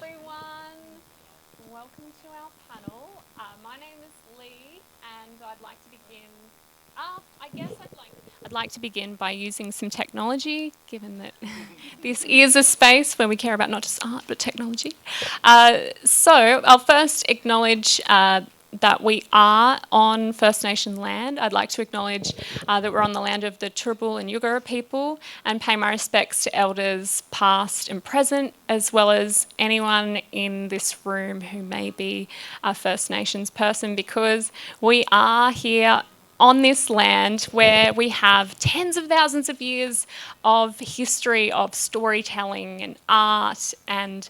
everyone. Welcome to our panel. My name is Lee, and I'd like to begin. I'd like to begin by using some technology, given that this is a space where we care about not just art but technology. So I'll first acknowledge that we are on First Nation land. I'd like to acknowledge that we're on the land of the Turrbal and Yugara people and pay my respects to elders past and present, as well as anyone in this room who may be a First Nations person, because we are here on this land where we have tens of thousands of years of history of storytelling and art and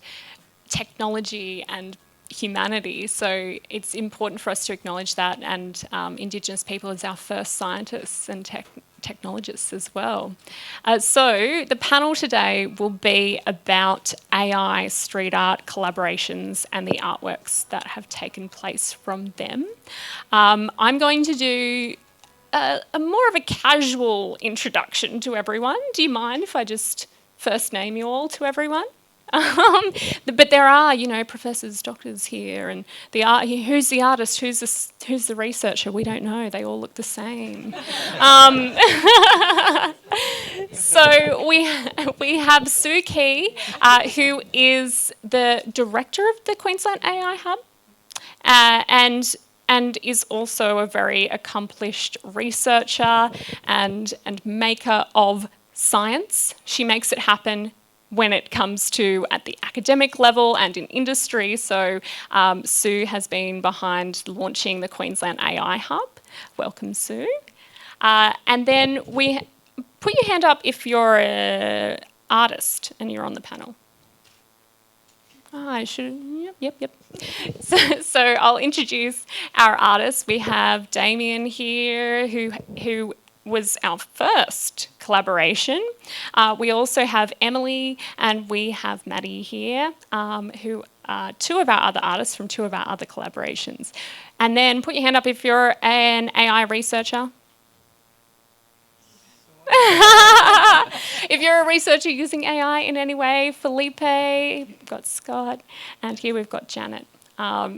technology and humanity. So it's important for us to acknowledge that, and Indigenous people as our first scientists and technologists as well. So the panel today will be about AI street art collaborations and the artworks that have taken place from them. I'm going to do a more of a casual introduction to everyone. Do you mind if I just first name you all to everyone? But there are, professors, doctors here, and who's the artist, who's the researcher? We don't know. They all look the same. So we have Sue Keay, who is the director of the Queensland AI Hub, and is also a very accomplished researcher and maker of science. She makes it happen when it comes to at the academic level and in industry. So Sue has been behind launching the Queensland AI Hub. Welcome, Sue. And then put your hand up if you're an artist and you're on the panel. I should, yep. So I'll introduce our artists. We have Damien here, who was our first collaboration. We also have Emily and we have Maddie here, who are two of our other artists from two of our other collaborations. And then put your hand up if you're an AI researcher. If you're a researcher using AI in any way, Felipe, we've got Scott, and here we've got Janet.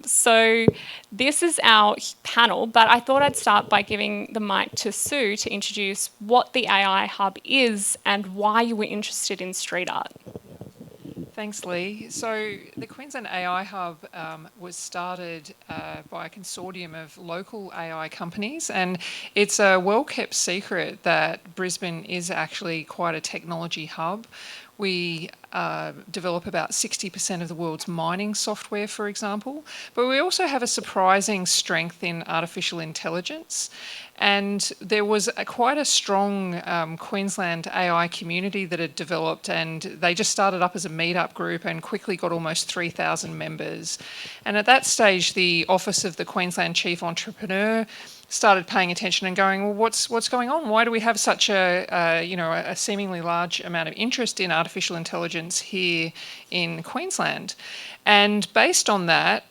So this is our panel, but I thought I'd start by giving the mic to Sue to introduce what the AI Hub is and why you were interested in street art. Thanks, Lee. So the Queensland AI Hub was started by a consortium of local AI companies, and it's a well-kept secret that Brisbane is actually quite a technology hub. We develop about 60% of the world's mining software, for example, but we also have a surprising strength in artificial intelligence. And there was quite a strong Queensland AI community that had developed, and they just started up as a meetup group and quickly got almost 3,000 members. And at that stage, the Office of the Queensland Chief Entrepreneur started paying attention and going, well, what's going on? Why do we have such a seemingly large amount of interest in artificial intelligence here in Queensland? And based on that,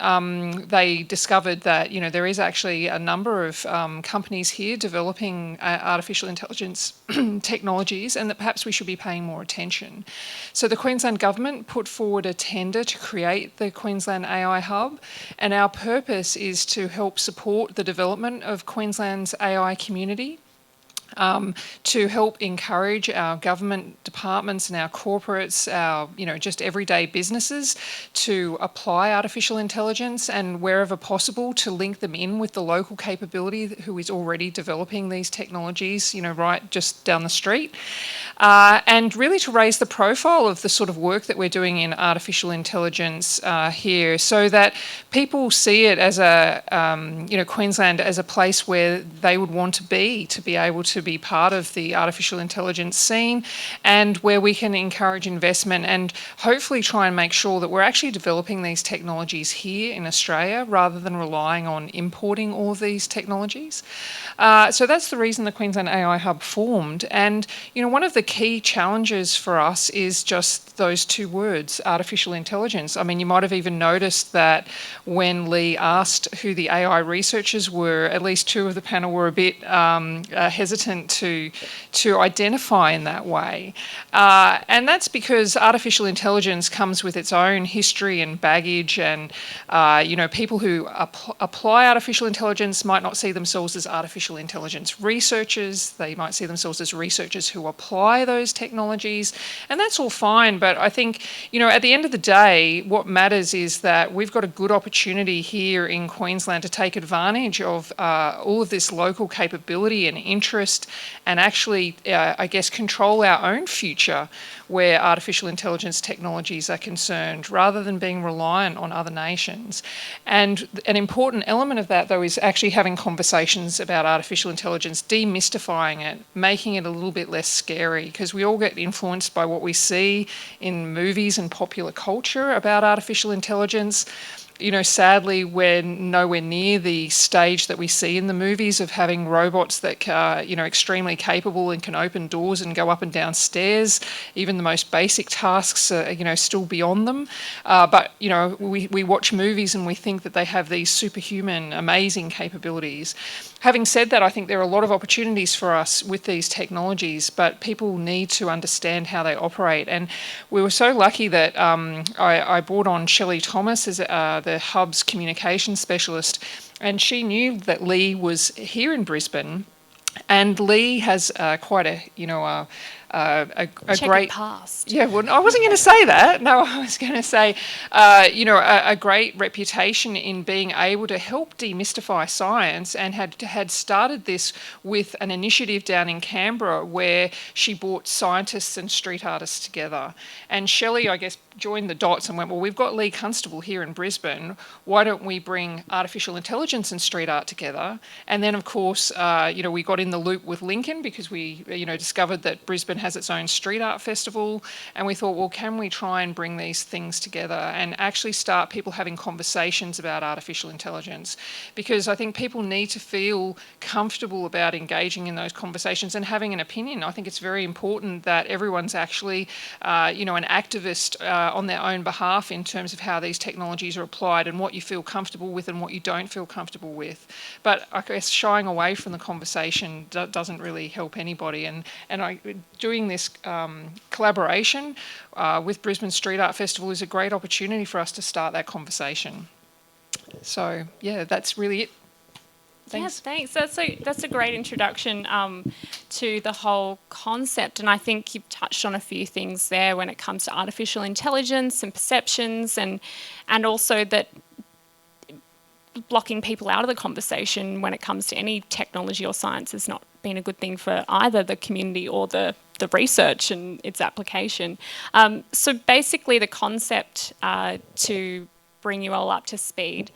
they discovered that there is actually a number of companies here developing artificial intelligence technologies, and that perhaps we should be paying more attention. So the Queensland government put forward a tender to create the Queensland AI Hub, and our purpose is to help support the development of Queensland's AI community. To help encourage our government departments and our corporates, our just everyday businesses to apply artificial intelligence, and wherever possible to link them in with the local capability who is already developing these technologies, right just down the street. And really to raise the profile of the sort of work that we're doing in artificial intelligence here, so that people see it as Queensland as a place where they would want to be able to be part of the artificial intelligence scene, and where we can encourage investment and hopefully try and make sure that we're actually developing these technologies here in Australia rather than relying on importing all of these technologies. So that's the reason the Queensland AI Hub formed. And one of the key challenges for us is just those two words, artificial intelligence. I mean, you might have even noticed that when Lee asked who the AI researchers were, at least two of the panel were a bit hesitant hesitant to identify in that way. And that's because artificial intelligence comes with its own history and baggage, and people who apply artificial intelligence might not see themselves as artificial intelligence researchers. They might see themselves as researchers who apply those technologies, and that's all fine. But I think, at the end of the day, what matters is that we've got a good opportunity here in Queensland to take advantage of all of this local capability and interest, and actually, control our own future where artificial intelligence technologies are concerned, rather than being reliant on other nations. And an important element of that, though, is actually having conversations about artificial intelligence, demystifying it, making it a little bit less scary, because we all get influenced by what we see in movies and popular culture about artificial intelligence. Sadly, we're nowhere near the stage that we see in the movies of having robots that are, extremely capable and can open doors and go up and down stairs. Even the most basic tasks are, still beyond them. But we watch movies and we think that they have these superhuman, amazing capabilities. Having said that, I think there are a lot of opportunities for us with these technologies, but people need to understand how they operate. And we were so lucky that I brought on Shelley Thomas as the Hub's communication specialist, and she knew that Lee was here in Brisbane, and Lee has quite a Checkered past. Yeah, well, I wasn't going to say that. No, I was going to say, a great reputation in being able to help demystify science, and had started this with an initiative down in Canberra where she brought scientists and street artists together. And Shelley, I guess, joined the dots and went, well, we've got Lee Constable here in Brisbane. Why don't we bring artificial intelligence and street art together? And then, of course, we got in the loop with Lincoln, because we, discovered that Brisbane has its own street art festival, and we thought, well, can we try and bring these things together and actually start people having conversations about artificial intelligence? Because I think people need to feel comfortable about engaging in those conversations and having an opinion. I think it's very important that everyone's actually, an activist on their own behalf in terms of how these technologies are applied and what you feel comfortable with and what you don't feel comfortable with. But I guess shying away from the conversation doesn't really help anybody. And doing this collaboration with Brisbane Street Art Festival is a great opportunity for us to start that conversation. So, yeah, that's really it. Thanks. Yeah, thanks. That's a great introduction to the whole concept, and I think you've touched on a few things there when it comes to artificial intelligence and perceptions, and also that blocking people out of the conversation when it comes to any technology or science has not been a good thing for either the community or the research and its application. So basically the concept, to bring you all up to speed,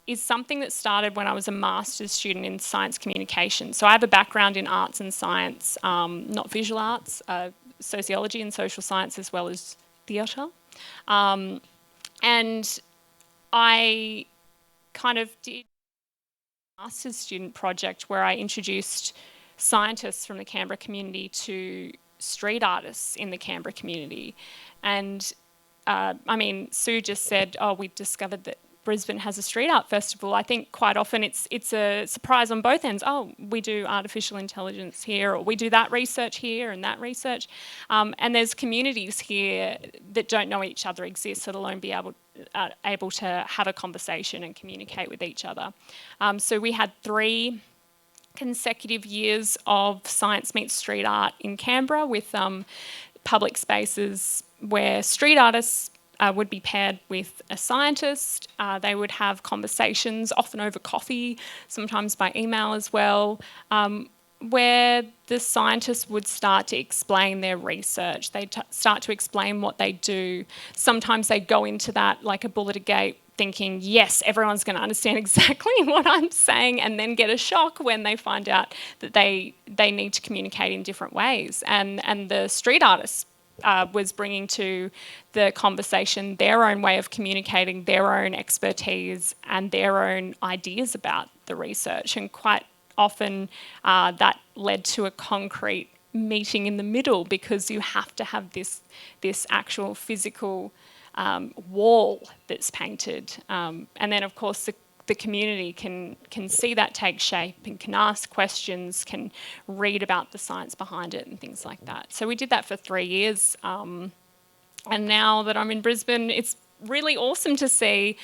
is something that started when I was a master's student in science communication. So I have a background in arts and science, not visual arts, sociology and social science, as well as theatre. And I kind of did a master's student project where I introduced scientists from the Canberra community to street artists in the Canberra community. And Sue just said, we discovered that Brisbane has a street art festival. I think quite often it's a surprise on both ends. Oh, we do artificial intelligence here, or we do that research here and that research. And there's communities here that don't know each other exist, let alone be able to have a conversation and communicate with each other. So we had 3 consecutive years of Science Meets Street Art in Canberra, with public spaces where street artists would be paired with a scientist. They would have conversations, often over coffee, sometimes by email as well, where the scientists would start to explain their research. They'd start to explain what they do. Sometimes they'd go into that like a bull at a gate, thinking, yes, everyone's going to understand exactly what I'm saying, and then get a shock when they find out that they need to communicate in different ways. And the street artists was bringing to the conversation their own way of communicating, their own expertise and their own ideas about the research. And quite often that led to a concrete meeting in the middle, because you have to have this actual physical wall that's painted. And then, of course, the community can see that take shape and can ask questions, can read about the science behind it and things like that. So we did that for 3 years. And now that I'm in Brisbane, it's really awesome to see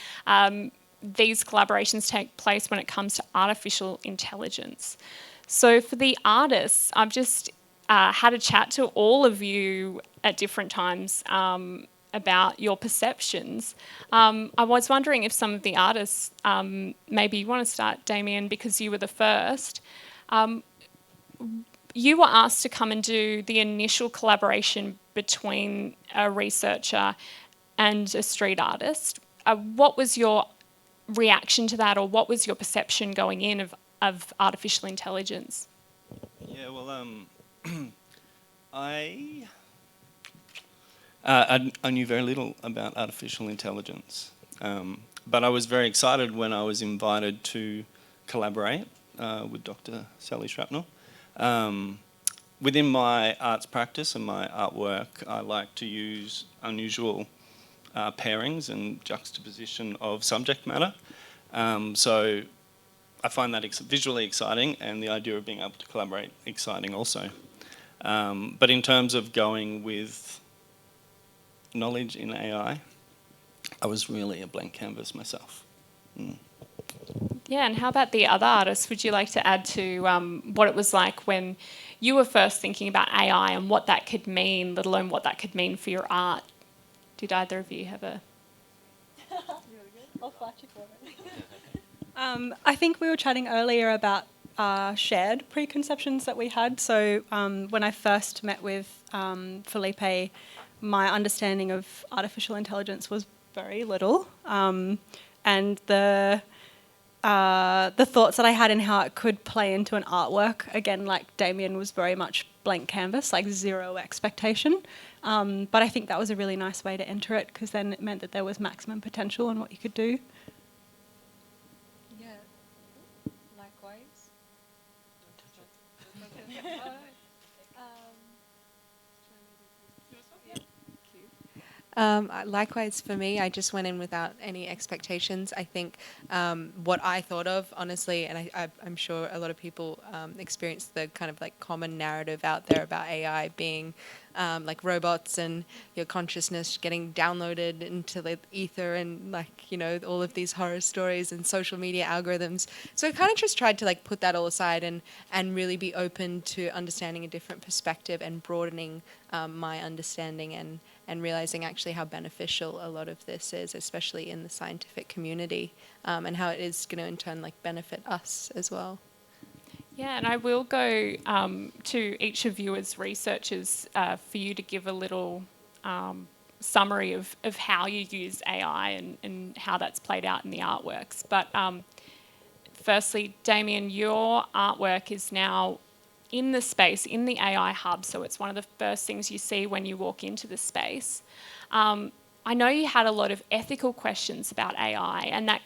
these collaborations take place when it comes to artificial intelligence. So for the artists, I've just had a chat to all of you at different times about your perceptions. I was wondering if some of the artists, maybe you want to start, Damien, because you were the first. You were asked to come and do the initial collaboration between a researcher and a street artist. What was your reaction to that, or what was your perception going in of artificial intelligence? Yeah, well, I knew very little about artificial intelligence, but I was very excited when I was invited to collaborate with Dr. Sally Shrapnel. Within my arts practice and my artwork, I like to use unusual pairings and juxtaposition of subject matter. So I find that visually exciting, and the idea of being able to collaborate exciting also. But in terms of going with knowledge in AI, I was really a blank canvas myself. Yeah, and how about the other artists? Would you like to add to what it was like when you were first thinking about AI and what that could mean, let alone what that could mean for your art? Did either of you have a... I'll flash you for it. I think we were chatting earlier about shared preconceptions that we had. So when I first met with Felipe, my understanding of artificial intelligence was very little. And the thoughts that I had in how it could play into an artwork, again, like Damien, was very much blank canvas, like zero expectation. But I think that was a really nice way to enter it, because then it meant that there was maximum potential in what you could do. Yeah, likewise. Likewise for me, I just went in without any expectations. I think what I thought of, honestly, and I'm sure a lot of people experience the kind of like common narrative out there about AI being like robots and your consciousness getting downloaded into the ether, and like, you know, all of these horror stories and social media algorithms. So I kind of just tried to like put that all aside and really be open to understanding a different perspective and broadening my understanding and realizing actually how beneficial a lot of this is, especially in the scientific community, and how it is going to in turn like benefit us as well. Yeah, and I will go to each of you as researchers for you to give a little summary of how you use AI and how that's played out in the artworks. But firstly, Damien, your artwork is now in the space, in the AI hub, so it's one of the first things you see when you walk into the space. I know you had a lot of ethical questions about AI, and that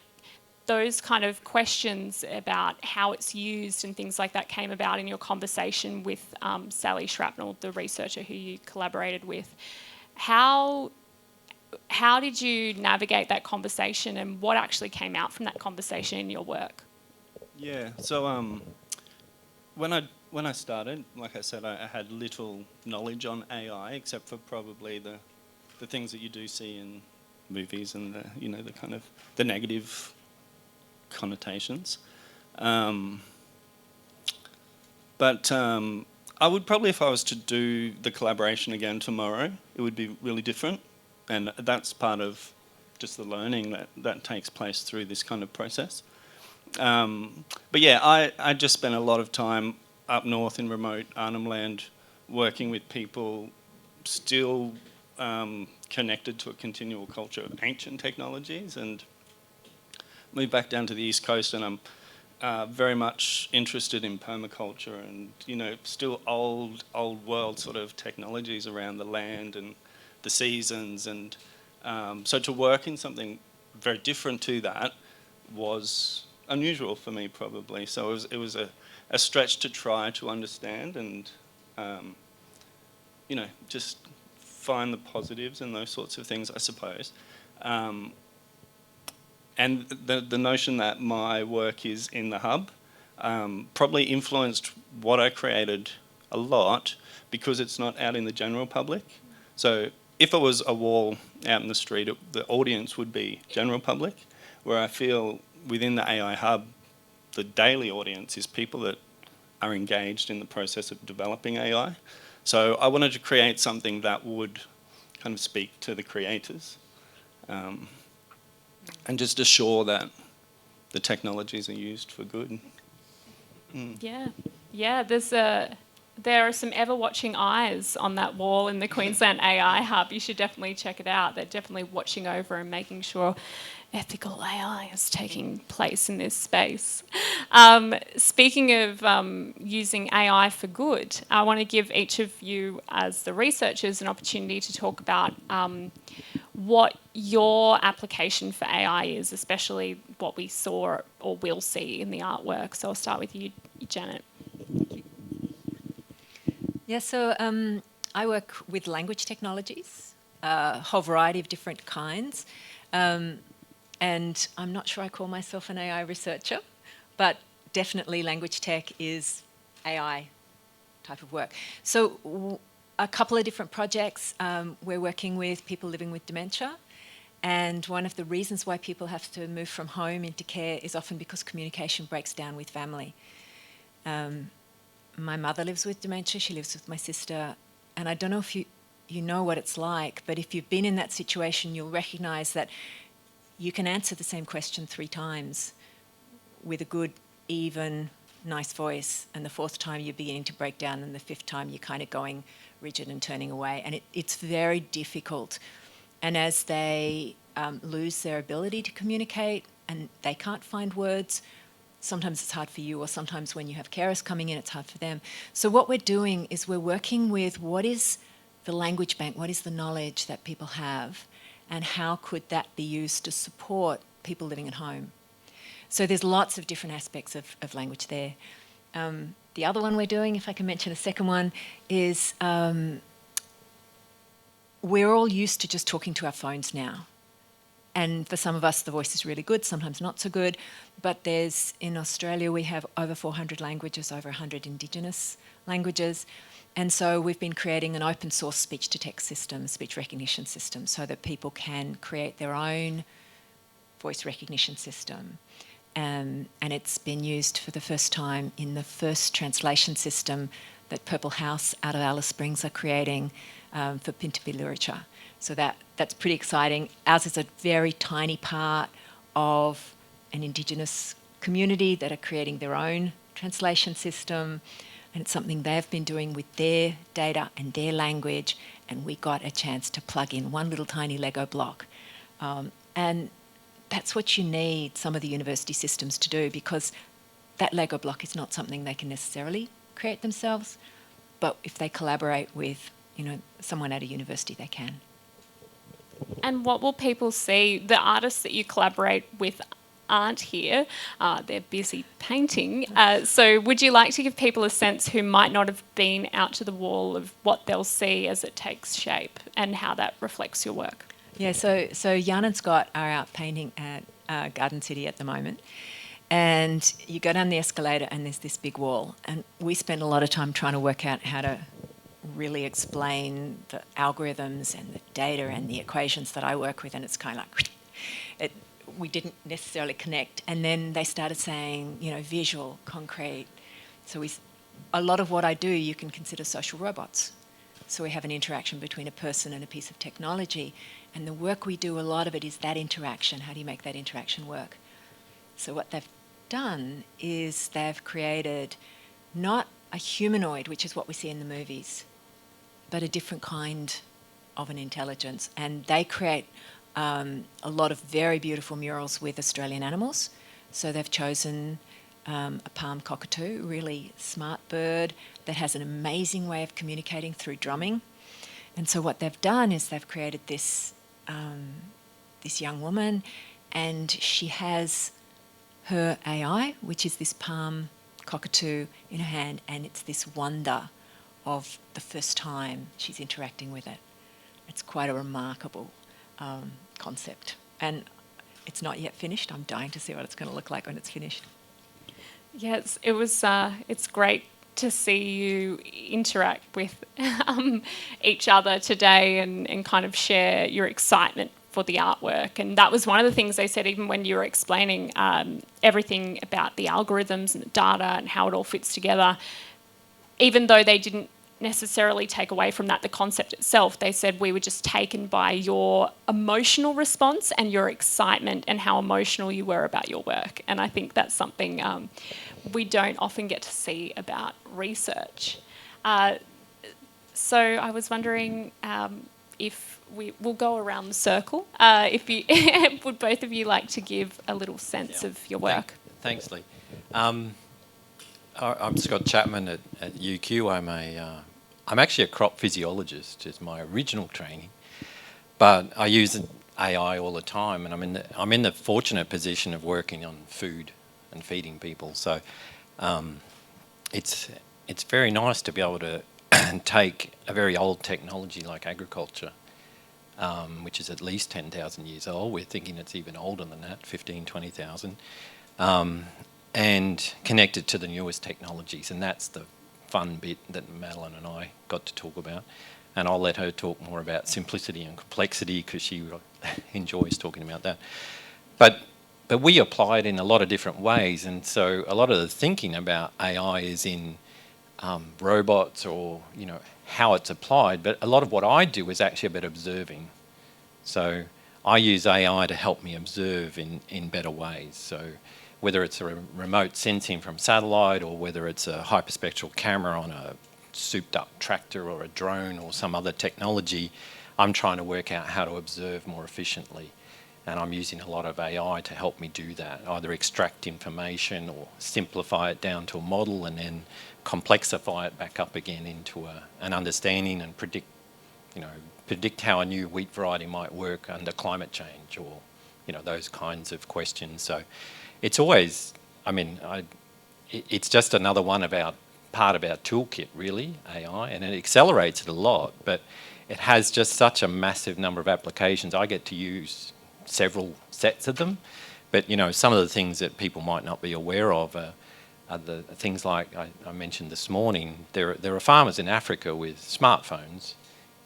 those kind of questions about how it's used and things like that came about in your conversation with Sally Shrapnel, the researcher who you collaborated with. How did you navigate that conversation, and what actually came out from that conversation in your work? Yeah, so when I started, like I said, I had little knowledge on AI, except for probably the things that you do see in movies and the kind of the negative connotations. But I would probably, if I was to do the collaboration again tomorrow, it would be really different, and that's part of just the learning that takes place through this kind of process. But yeah, I just spent a lot of time up north in remote Arnhem Land working with people still connected to a continual culture of ancient technologies, and moved back down to the East Coast, and I'm very much interested in permaculture and, still old world sort of technologies around the land and the seasons. And so to work in something very different to that was unusual for me, probably. So it was a stretch to try to understand and, just find the positives and those sorts of things, I suppose. and the notion that my work is in the hub probably influenced what I created a lot, because it's not out in the general public. So if it was a wall out in the street, the audience would be general public, where I feel within the AI hub, the daily audience is people that are engaged in the process of developing AI. So I wanted to create something that would kind of speak to the creators, and just assure that the technologies are used for good. Yeah. There are some ever-watching eyes on that wall in the Queensland AI Hub. You should definitely check it out. They're definitely watching over and making sure ethical AI is taking place in this space. Speaking of using AI for good, I want to give each of you, as the researchers, an opportunity to talk about what your application for AI is, especially what we saw or will see in the artwork. So I'll start with you, Janet. Yeah, so I work with language technologies, a whole variety of different kinds. And I'm not sure I call myself an AI researcher, but definitely language tech is AI type of work. So a couple of different projects, we're working with people living with dementia. And one of the reasons why people have to move from home into care is often because communication breaks down with family. My mother lives with dementia, she lives with my sister, and I don't know if you know what it's like, but if you've been in that situation, you'll recognise that you can answer the same question 3 times with a good, even, nice voice, and the 4th time you're beginning to break down, and the 5th time you're kind of going rigid and turning away, and it's very difficult. And as they lose their ability to communicate and they can't find words, sometimes it's hard for you, or sometimes when you have carers coming in, it's hard for them. So what we're doing is we're working with what is the language bank, what is the knowledge that people have, and how could that be used to support people living at home. So there's lots of different aspects of language there. The other one we're doing, if I can mention a second one, is we're all used to just talking to our phones now. And for some of us, the voice is really good, sometimes not so good. But in Australia, we have over 400 languages, over 100 Indigenous languages. And so we've been creating an open source speech-to-text system, speech recognition system, so that people can create their own voice recognition system. And it's been used for the first time in the first translation system that Purple House out of Alice Springs are creating for Pintupi literature. So that's pretty exciting. Ours is a very tiny part of an Indigenous community that are creating their own translation system, and it's something they've been doing with their data and their language, and we got a chance to plug in one little tiny Lego block. And that's what you need some of the university systems to do, because that Lego block is not something they can necessarily create themselves, but if they collaborate with someone at a university, they can. And what will people see? The artists that you collaborate with aren't here. They're busy painting. So would you like to give people a sense who might not have been out to the wall of what they'll see as it takes shape and how that reflects your work? Yeah, so Jan and Scott are out painting at Garden City at the moment. And you go down the escalator and there's this big wall. And we spend a lot of time trying to work out how to really explain the algorithms and the data and the equations that I work with, and it's kind of like we didn't necessarily connect. And then they started saying, visual, concrete. So a lot of what I do you can consider social robots. So we have an interaction between a person and a piece of technology, and the work we do, a lot of it is that interaction. How do you make that interaction work? So what they've done is they've created not a humanoid, which is what we see in the movies, but a different kind of an intelligence. And they create a lot of very beautiful murals with Australian animals. So they've chosen a palm cockatoo, really smart bird that has an amazing way of communicating through drumming. And so what they've done is they've created this young woman, and she has her AI, which is this palm cockatoo in her hand, and it's this wonder of the first time she's interacting with it. It's quite a remarkable concept. And it's not yet finished. I'm dying to see what it's going to look like when it's finished. Yes, it's great to see you interact with each other today and kind of share your excitement for the artwork. And that was one of the things they said, even when you were explaining everything about the algorithms and the data and how it all fits together. Even though they didn't necessarily take away from that the concept itself, they said we were just taken by your emotional response and your excitement and how emotional you were about your work. And I think that's something we don't often get to see about research. So I was wondering if we'll go around the circle. If you would both of you like to give a little sense of your work? Thanks, Lee. I'm Scott Chapman at UQ. I'm actually a crop physiologist, is my original training, but I use AI all the time, and I'm in the fortunate position of working on food and feeding people. So it's very nice to be able to take a very old technology like agriculture, which is at least 10,000 years old. We're thinking it's even older than that, 15, 20,000. And connect it to the newest technologies, and that's the fun bit that Madeline and I got to talk about. And I'll let her talk more about simplicity and complexity because she enjoys talking about that. But we apply it in a lot of different ways, and so a lot of the thinking about AI is in robots or how it's applied. But a lot of what I do is actually about observing. So I use AI to help me observe in better ways. So whether it's a remote sensing from satellite or whether it's a hyperspectral camera on a souped up tractor or a drone or some other technology, I'm trying to work out how to observe more efficiently. And I'm using a lot of AI to help me do that, either extract information or simplify it down to a model and then complexify it back up again into an understanding and predict how a new wheat variety might work under climate change or those kinds of questions. So it's always, it's just another part of our toolkit, really, AI, and it accelerates it a lot, but it has just such a massive number of applications. I get to use several sets of them, but some of the things that people might not be aware of are the things like I mentioned this morning. There are farmers in Africa with smartphones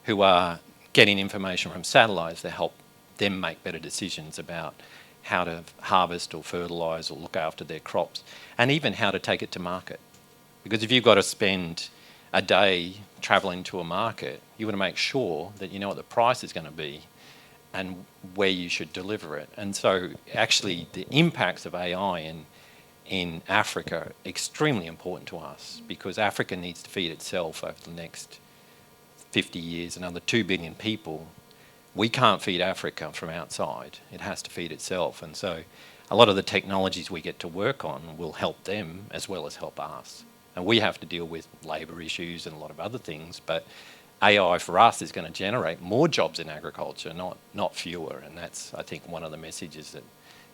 who are getting information from satellites to help them make better decisions about how to harvest or fertilise or look after their crops, and even how to take it to market. Because if you've got to spend a day travelling to a market, you want to make sure that you know what the price is going to be and where you should deliver it. And so actually the impacts of AI in Africa are extremely important to us, because Africa needs to feed itself over the next 50 years, another 2 billion people. We can't feed Africa from outside. It has to feed itself. And so a lot of the technologies we get to work on will help them as well as help us. And we have to deal with labour issues and a lot of other things, but AI for us is going to generate more jobs in agriculture, not fewer. And that's, I think, one of the messages that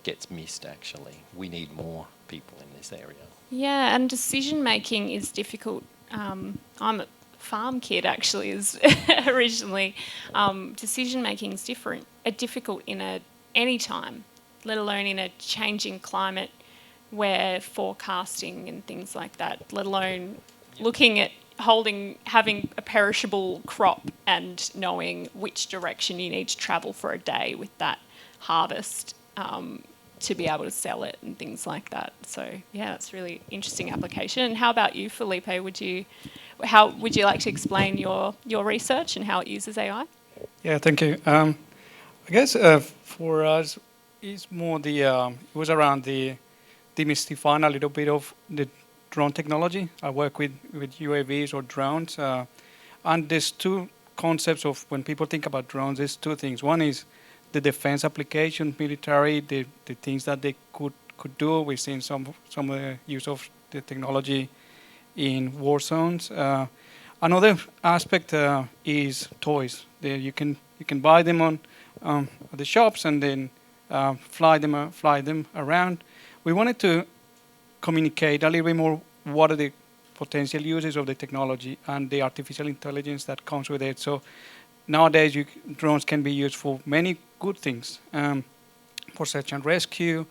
gets missed, actually. We need more people in this area. Yeah, and decision making is difficult. I'm a farm kid, actually, is originally. Decision making is difficult in any time, let alone in a changing climate where forecasting and things like that, let alone looking at having a perishable crop and knowing which direction you need to travel for a day with that harvest to be able to sell it and things like that. So yeah, that's really interesting application. And how about you, Felipe? How would you like to explain your research and how it uses AI? Yeah, thank you. I guess for us, it's more it was around demystifying a little bit of the drone technology. I work with UAVs or drones, and there's two concepts of when people think about drones. There's two things. One is the defense application, military, the things that they could do. We've seen some of the use of the technology in war zones. Another aspect is toys. You can buy them at the shops and then fly them around. We wanted to communicate a little bit more what are the potential uses of the technology and the artificial intelligence that comes with it. So nowadays drones can be used for many good things. for search and rescue,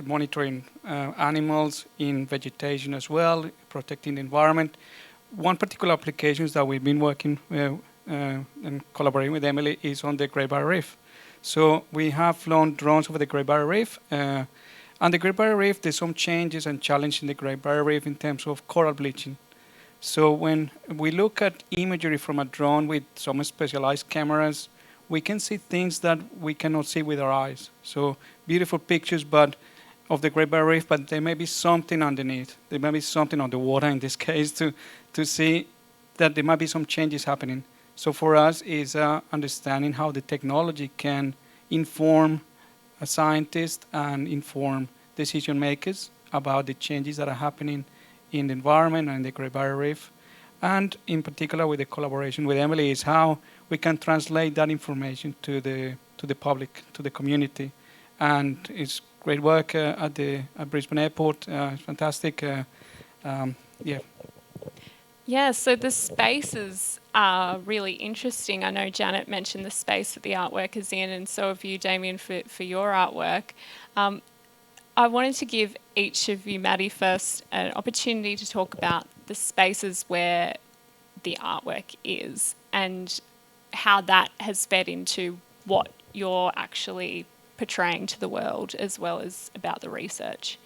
monitoring animals in vegetation as well, protecting the environment. One particular application that we've been working and collaborating with Emily is on the Great Barrier Reef. So we have flown drones over the Great Barrier Reef. And the Great Barrier Reef, there's some changes and challenges in the Great Barrier Reef in terms of coral bleaching. So when we look at imagery from a drone with some specialized cameras, we can see things that we cannot see with our eyes. So beautiful pictures of the Great Barrier Reef, but there may be something underneath. There may be something on the water in this case to see that there might be some changes happening. So for us is understanding how the technology can inform a scientist and inform decision makers about the changes that are happening in the environment and the Great Barrier Reef. And in particular with the collaboration with Emily is how we can translate that information to the public, to the community. And it's great work at Brisbane Airport. It's fantastic. Yeah. Yeah, so the spaces are really interesting. I know Janet mentioned the space that the artwork is in, and so have you, Damien, for your artwork. I wanted to give each of you, Maddie, first an opportunity to talk about the spaces where the artwork is and how that has fed into what you're actually portraying to the world, as well as about the research.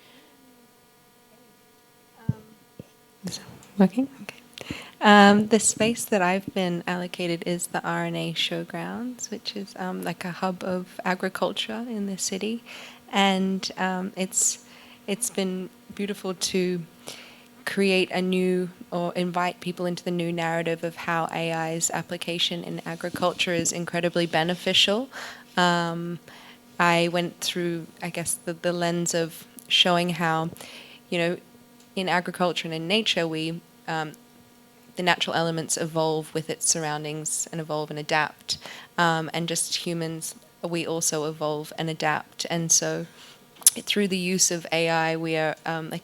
Is it working? Okay. The space that I've been allocated is the RNA Showgrounds, which is like a hub of agriculture in the city, and it's been beautiful to create a new or invite people into the new narrative of how AI's application in agriculture is incredibly beneficial. I went through, I guess, the lens of showing how, in agriculture and in nature, the natural elements evolve with its surroundings and evolve and adapt. And just humans, we also evolve and adapt. And so through the use of AI, we are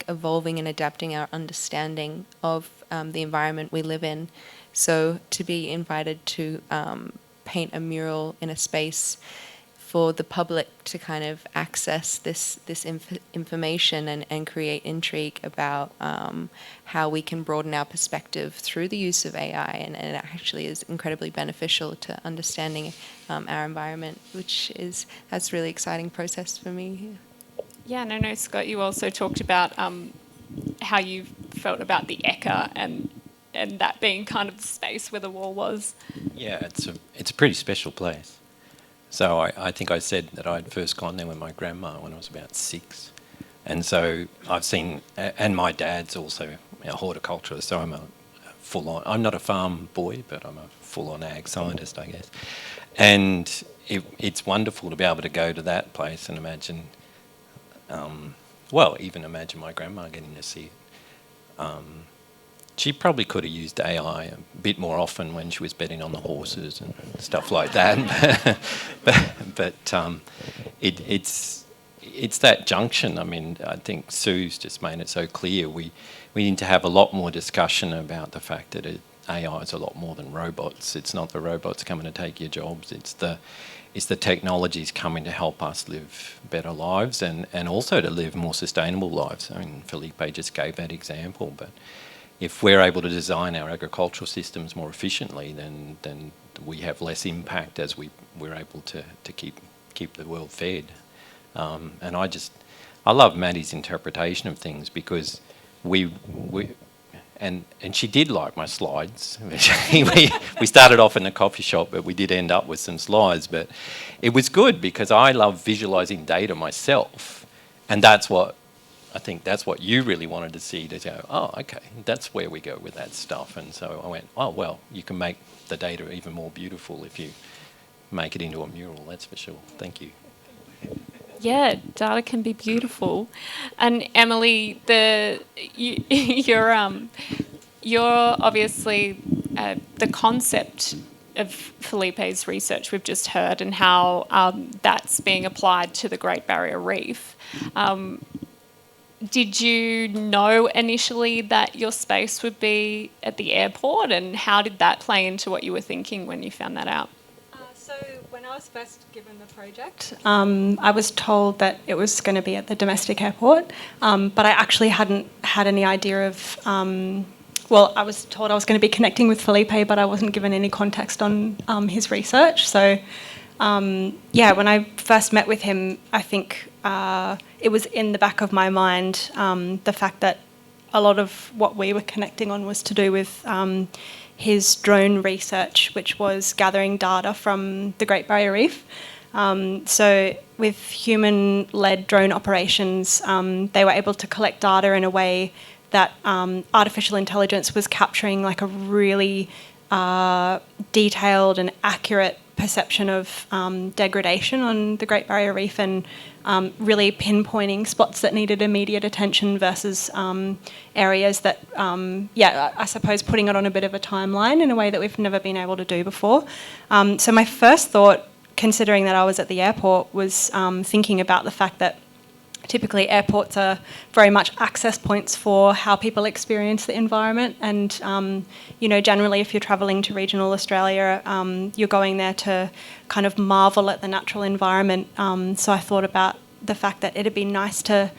evolving and adapting our understanding of the environment we live in. So to be invited to paint a mural in a space for the public to kind of access this information and create intrigue about how we can broaden our perspective through the use of AI, and it actually is incredibly beneficial to understanding our environment, that's a really exciting process for me. Yeah, no, Scott, you also talked about how you felt about the Eka and that being kind of the space where the wall was. Yeah, it's a pretty special place. So I think I said that I'd first gone there with my grandma when I was about 6. And so I've seen, and my dad's also a horticulturist, so I'm not a farm boy, but I'm a full-on ag scientist, I guess. And it's wonderful to be able to go to that place and imagine, even imagine my grandma getting to see it. She probably could have used AI a bit more often when she was betting on the horses and stuff like that. but it's that junction. I mean, I think Sue's just made it so clear. We need to have a lot more discussion about the fact that AI is a lot more than robots. It's not the robots coming to take your jobs. It's the technologies coming to help us live better lives and also to live more sustainable lives. I mean, Felipe just gave that example, but if we're able to design our agricultural systems more efficiently, then we have less impact as we're able to keep the world fed. And I love Maddie's interpretation of things because and she did like my slides. we started off in a coffee shop, but we did end up with some slides. But it was good because I love visualizing data myself, and I think that's what you really wanted to see, to go, oh, okay, that's where we go with that stuff. And so I went, oh, well, you can make the data even more beautiful if you make it into a mural, that's for sure. Thank you. Yeah, data can be beautiful. And Emily, you're obviously the concept of Felipe's research we've just heard and how that's being applied to the Great Barrier Reef. Did you know initially that your space would be at the airport, and how did that play into what you were thinking when you found that out? So when I was first given the project, I was told that it was going to be at the domestic airport, but I actually hadn't had any idea of. I was told I was going to be connecting with Felipe, but I wasn't given any context on his research. So, when I first met with him, I think it was in the back of my mind the fact that a lot of what we were connecting on was to do with his drone research, which was gathering data from the Great Barrier Reef. So with human-led drone operations, they were able to collect data in a way that artificial intelligence was capturing like a really detailed and accurate perception of degradation on the Great Barrier Reef, and really pinpointing spots that needed immediate attention versus areas that, I suppose putting it on a bit of a timeline in a way that we've never been able to do before. So my first thought, considering that I was at the airport, was thinking about the fact that typically airports are very much access points for how people experience the environment, and generally if you're travelling to regional Australia, you're going there to kind of marvel at the natural environment. So I thought about the fact that it'd be nice to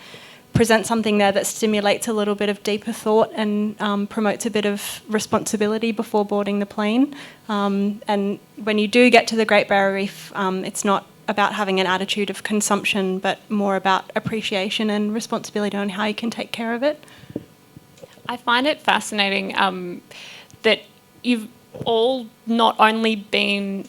present something there that stimulates a little bit of deeper thought and promotes a bit of responsibility before boarding the plane. And when you do get to the Great Barrier Reef, it's not about having an attitude of consumption, but more about appreciation and responsibility on how you can take care of it. I find it fascinating that you've all not only been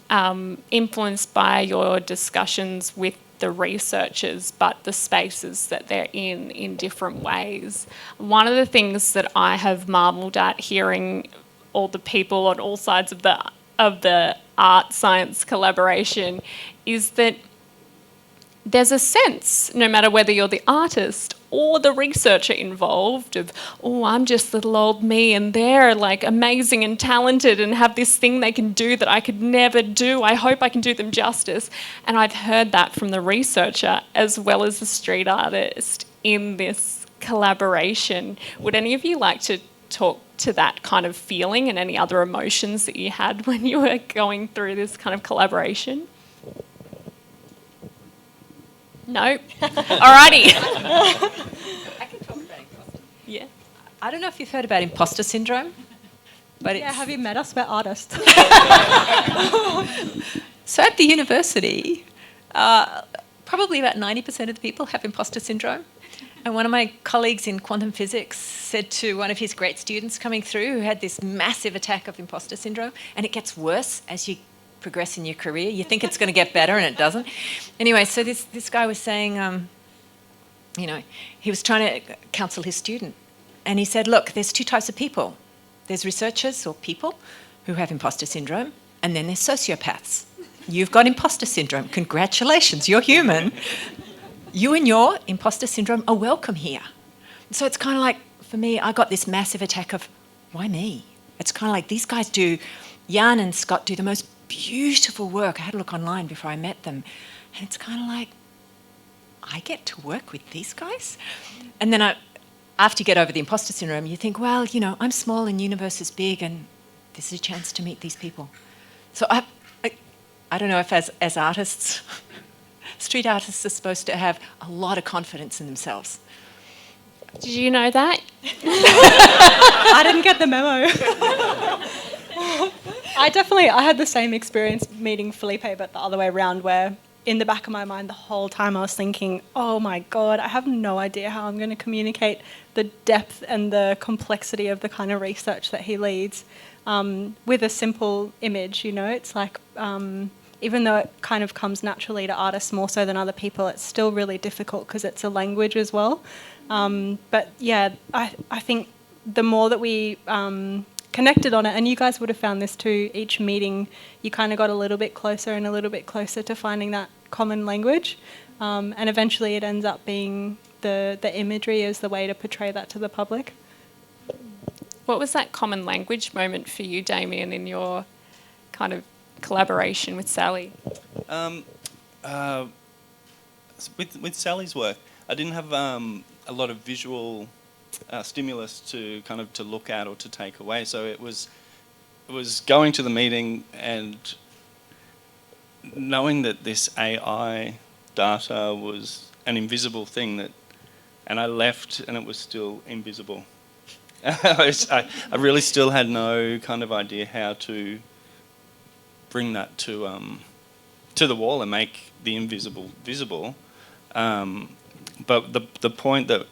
influenced by your discussions with the researchers, but the spaces that they're in different ways. One of the things that I have marvelled at hearing all the people on all sides of the art-science collaboration is that there's a sense, no matter whether you're the artist or the researcher involved, of, oh, I'm just little old me and they're like amazing and talented and have this thing they can do that I could never do. I hope I can do them justice. And I've heard that from the researcher as well as the street artist in this collaboration. Would any of you like to talk to that kind of feeling and any other emotions that you had when you were going through this kind of collaboration? No? Alrighty. I can talk about imposter. Yeah. I don't know if you've heard about imposter syndrome, but Yeah, have you met us? We're artists. So at the university, probably about 90% of the people have imposter syndrome. And one of my colleagues in quantum physics said to one of his great students coming through who had this massive attack of imposter syndrome, and it gets worse as you progress in your career. You think it's going to get better and it doesn't. Anyway, so this guy was saying, he was trying to counsel his student. And he said, look, there's two types of people. There's researchers or people who have imposter syndrome, and then there's sociopaths. You've got imposter syndrome. Congratulations, you're human. You and your imposter syndrome are welcome here. So it's kind of like, for me, I got this massive attack of, why me? It's kind of like these guys Jan and Scott do the most beautiful work. I had a look online before I met them. And it's kind of like, I get to work with these guys? And then after you get over the imposter syndrome, you think, well, I'm small and universe is big and this is a chance to meet these people. So I don't know if as artists, street artists are supposed to have a lot of confidence in themselves. Did you know that? I didn't get the memo. I had the same experience meeting Felipe, but the other way around, where in the back of my mind the whole time I was thinking, oh my God, I have no idea how I'm going to communicate the depth and the complexity of the kind of research that he leads with a simple image, It's like, even though it kind of comes naturally to artists more so than other people, it's still really difficult because it's a language as well. But yeah, I think the more that we connected on it, and you guys would have found this too, each meeting you kind of got a little bit closer and a little bit closer to finding that common language, and eventually it ends up being the imagery as the way to portray that to the public. What was that common language moment for you, Damien, in your kind of collaboration with Sally? With Sally's work, I didn't have a lot of visual stimulus to look at or to take away. So it was going to the meeting and knowing that this AI data was an invisible thing and I left and it was still invisible. I really still had no kind of idea how to bring that to the wall and make the invisible visible. But the point that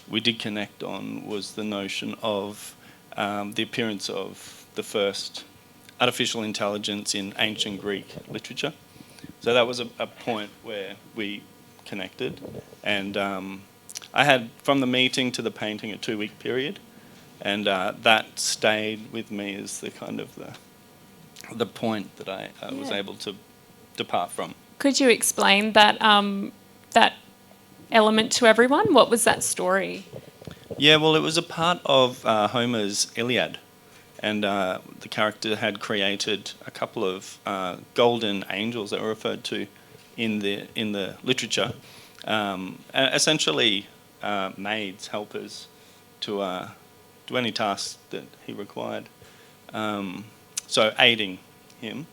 we did connect on was the notion of the appearance of the first artificial intelligence in ancient Greek literature. So that was a point where we connected. And I had, from the meeting to the painting, a 2-week period. And that stayed with me as the kind of the point that I was able to depart from. Could you explain that that element to everyone? What was that story? Yeah, well, it was a part of Homer's Iliad, and the character had created a couple of golden angels that were referred to in the literature, essentially maids, helpers, to do any task that he required. So aiding him.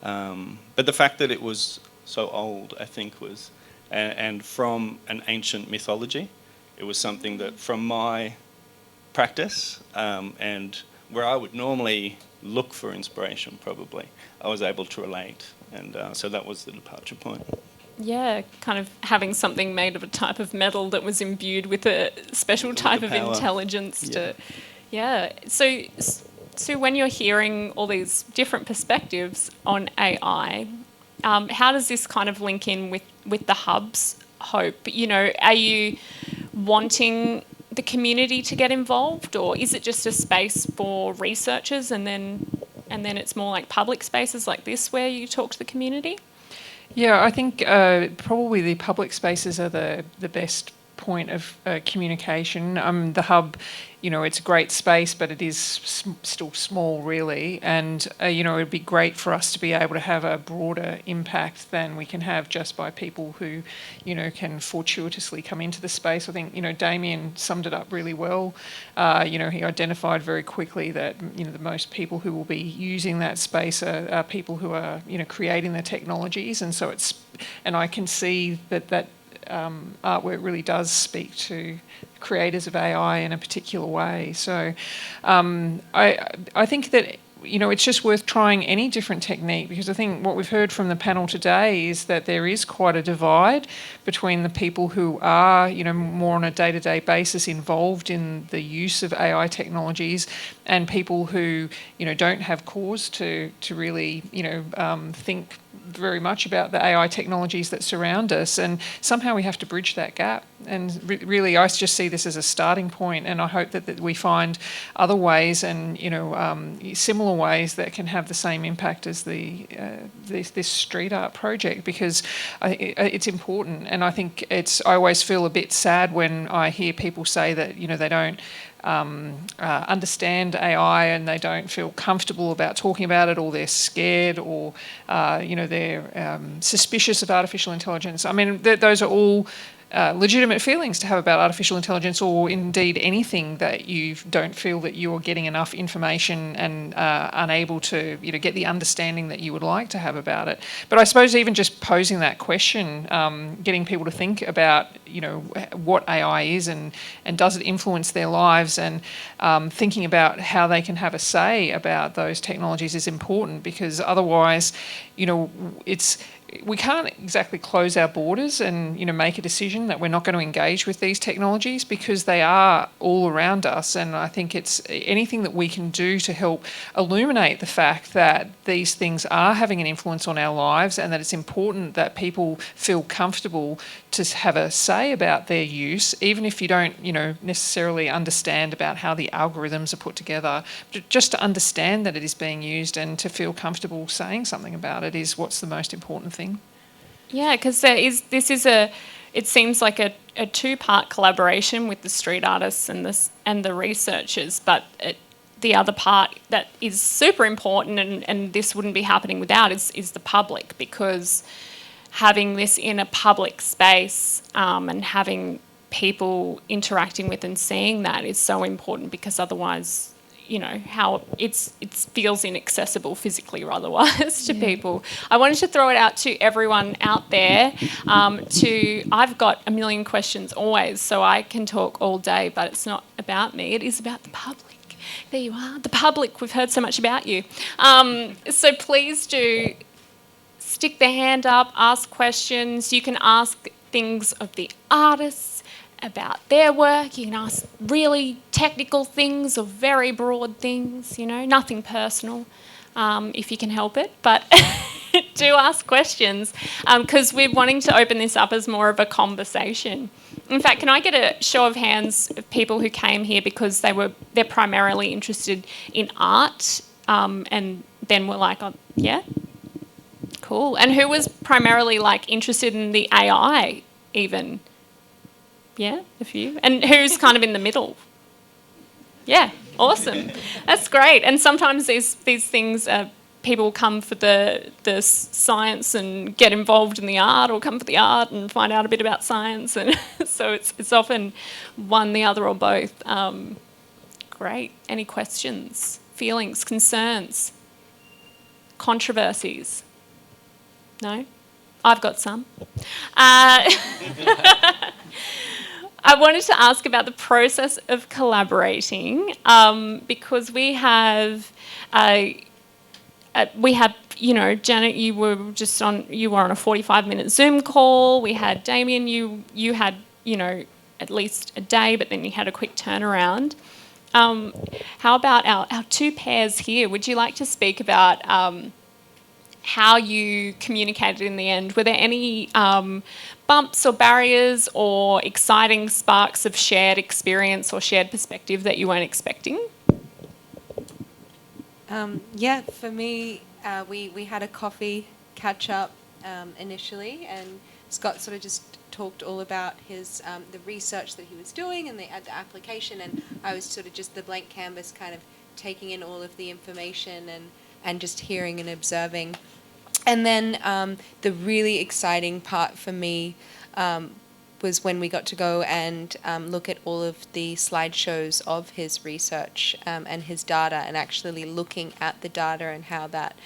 But the fact that it was so old, I think, was, and from an ancient mythology, it was something that from my practice and where I would normally look for inspiration, probably, I was able to relate. And so that was the departure point. Yeah, kind of having something made of a type of metal that was imbued with a special type of intelligence. So when you're hearing all these different perspectives on AI, how does this kind of link in with the hub's hope? You know, are you wanting the community to get involved, or is it just a space for researchers and then it's more like public spaces like this where you talk to the community? Yeah, I think probably the public spaces are the best point of communication. The hub, you know, it's a great space, but it is still small, really. And, you know, it'd be great for us to be able to have a broader impact than we can have just by people who, you know, can fortuitously come into the space. I think, you know, Damien summed it up really well. You know, he identified very quickly that, you know, the most people who will be using that space are people who are, you know, creating the technologies. And so and I can see that artwork really does speak to creators of AI in a particular way. So I think that, you know, it's just worth trying any different technique, because I think what we've heard from the panel today is that there is quite a divide between the people who are, you know, more on a day-to-day basis involved in the use of AI technologies, and people who, you know, don't have cause to really, you know, think very much about the AI technologies that surround us, and somehow we have to bridge that gap. And really, I just see this as a starting point, and I hope that we find other ways and, you know, similar ways that can have the same impact as this street art project, because it's important. And I think I always feel a bit sad when I hear people say that, you know, they don't understand AI and they don't feel comfortable about talking about it, or they're scared, or you know, they're suspicious of artificial intelligence. I mean, those are all legitimate feelings to have about artificial intelligence, or indeed anything that you don't feel that you're getting enough information and unable to, you know, get the understanding that you would like to have about it. But I suppose even just posing that question, getting people to think about, you know, what AI is and does it influence their lives, and thinking about how they can have a say about those technologies is important, because otherwise, you know, we can't exactly close our borders and, you know, make a decision that we're not going to engage with these technologies, because they are all around us. And I think it's anything that we can do to help illuminate the fact that these things are having an influence on our lives, and that it's important that people feel comfortable to have a say about their use, even if you don't, you know, necessarily understand about how the algorithms are put together. Just to understand that it is being used and to feel comfortable saying something about it is what's the most important thing. Yeah, because it seems like a two-part collaboration with the street artists and the researchers, but the other part that is super important, and this wouldn't be happening without, is the public, because having this in a public space and having people interacting with and seeing that is so important, because otherwise, you know, how it feels inaccessible physically or otherwise to people. I wanted to throw it out to everyone out there. I've got a million questions always, so I can talk all day, but it's not about me. It is about the public. There you are, the public. We've heard so much about you. So please do stick the hand up, ask questions. You can ask things of the artists about their work. You can ask really technical things or very broad things, you know, nothing personal, if you can help it. But do ask questions, because we're wanting to open this up as more of a conversation. In fact, can I get a show of hands of people who came here because they're primarily interested in art, and then were like, oh, yeah, cool. And who was primarily like interested in the AI even? Yeah, a few. And who's kind of in the middle? Yeah, awesome. That's great. And sometimes these things, people come for the science and get involved in the art, or come for the art and find out a bit about science. And so it's often one, the other, or both. Great. Any questions, feelings, concerns, controversies? No? I've got some. I wanted to ask about the process of collaborating, because we have, you know, Janet, you were on a 45-minute Zoom call. We had Damien, you had, you know, at least a day, but then you had a quick turnaround. How about our two pairs here? Would you like to speak about how you communicated in the end? Were there any bumps or barriers or exciting sparks of shared experience or shared perspective that you weren't expecting? Yeah, for me, we had a coffee catch-up initially, and Scott sort of just talked all about his the research that he was doing and the application, and I was sort of just the blank canvas, kind of taking in all of the information and just hearing and observing. And then the really exciting part for me was when we got to go and look at all of the slideshows of his research and his data, and actually looking at the data and how that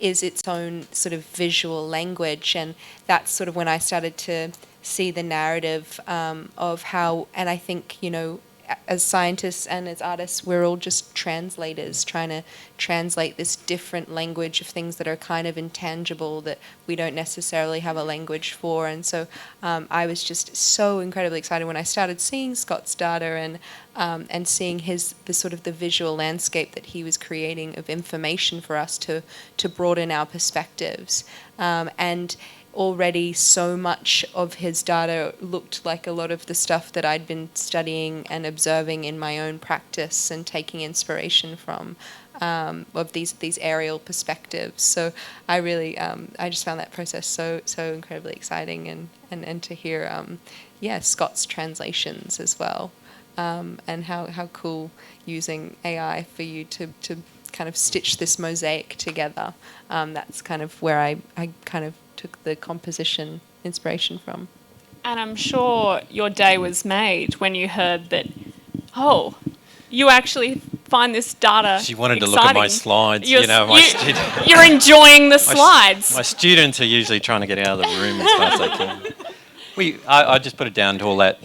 is its own sort of visual language. And that's sort of when I started to see the narrative of how, and I think, you know, as scientists and as artists, we're all just translators, trying to translate this different language of things that are kind of intangible, that we don't necessarily have a language for. And so I was just so incredibly excited when I started seeing Scott's data and seeing the sort of the visual landscape that he was creating of information for us to broaden our perspectives. And already so much of his data looked like a lot of the stuff that I'd been studying and observing in my own practice and taking inspiration from, of these aerial perspectives. So I really, I just found that process so incredibly exciting, and to hear, Scott's translations as well, and how cool using AI for you to kind of stitch this mosaic together. That's kind of where I kind of took the composition inspiration from. And I'm sure your day was made when you heard that, oh, you actually find this data She wanted exciting. to look at my slides. You're, you know, you're enjoying the slides. My students are usually trying to get out of the room as fast as they can. I just put it down to all that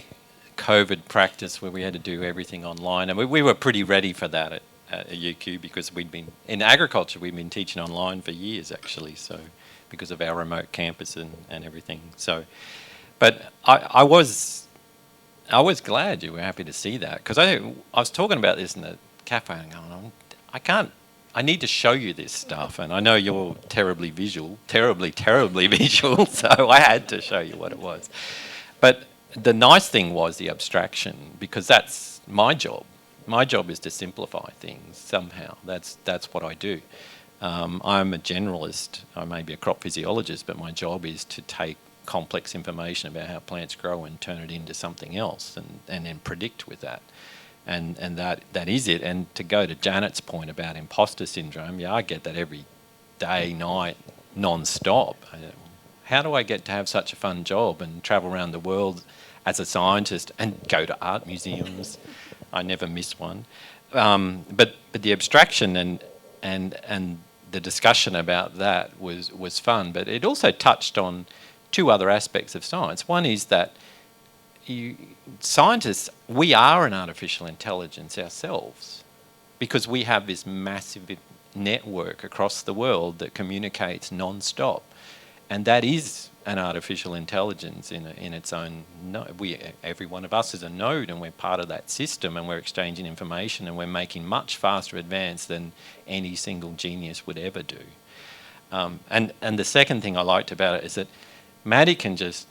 COVID practice where we had to do everything online, and we were pretty ready for that at UQ, because we'd been in agriculture. We'd been teaching online for years, actually. So, because of our remote campus and everything. So, but I was glad you were happy to see that, because I was talking about this in the cafe and going, I need to show you this stuff, and I know you're terribly visual, terribly visual, so I had to show you what it was. But the nice thing was the abstraction, because that's my job. My job is to simplify things somehow. That's what I do. I'm a generalist. I may be a crop physiologist, but my job is to take complex information about how plants grow and turn it into something else, and then predict with that. And that is it. And to go to Janet's point about imposter syndrome, yeah, I get that every day, night, non-stop. How do I get to have such a fun job and travel around the world as a scientist and go to art museums? I never miss one. but the abstraction and the discussion about that was fun. But it also touched on two other aspects of science. One is that scientists, we are an artificial intelligence ourselves, because we have this massive network across the world that communicates non-stop, and that is an artificial intelligence in its own. Every one of us is a node, and we're part of that system, and we're exchanging information, and we're making much faster advance than any single genius would ever do. And the second thing I liked about it is that Maddie can just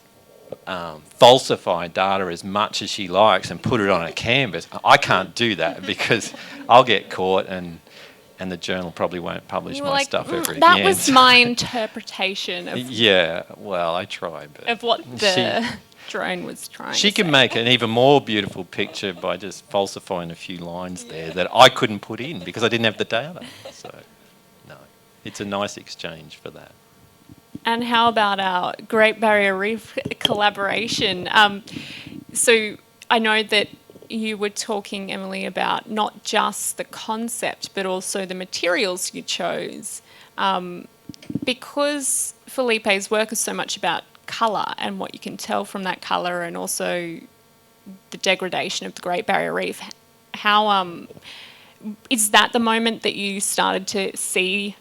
falsify data as much as she likes and put it on a canvas. I can't do that because I'll get caught, and the journal probably won't publish my stuff ever again. That was my interpretation of yeah, well, I tried. But of what the drone was trying she to can say. make an even more beautiful picture by just falsifying a few lines there that I couldn't put in because I didn't have the data. So, no, it's a nice exchange for that. And how about our Great Barrier Reef collaboration? So I know that you were talking, Emily, about not just the concept, but also the materials you chose. Because Felipe's work is so much about colour and what you can tell from that colour, and also the degradation of the Great Barrier Reef, how is that the moment that you started to see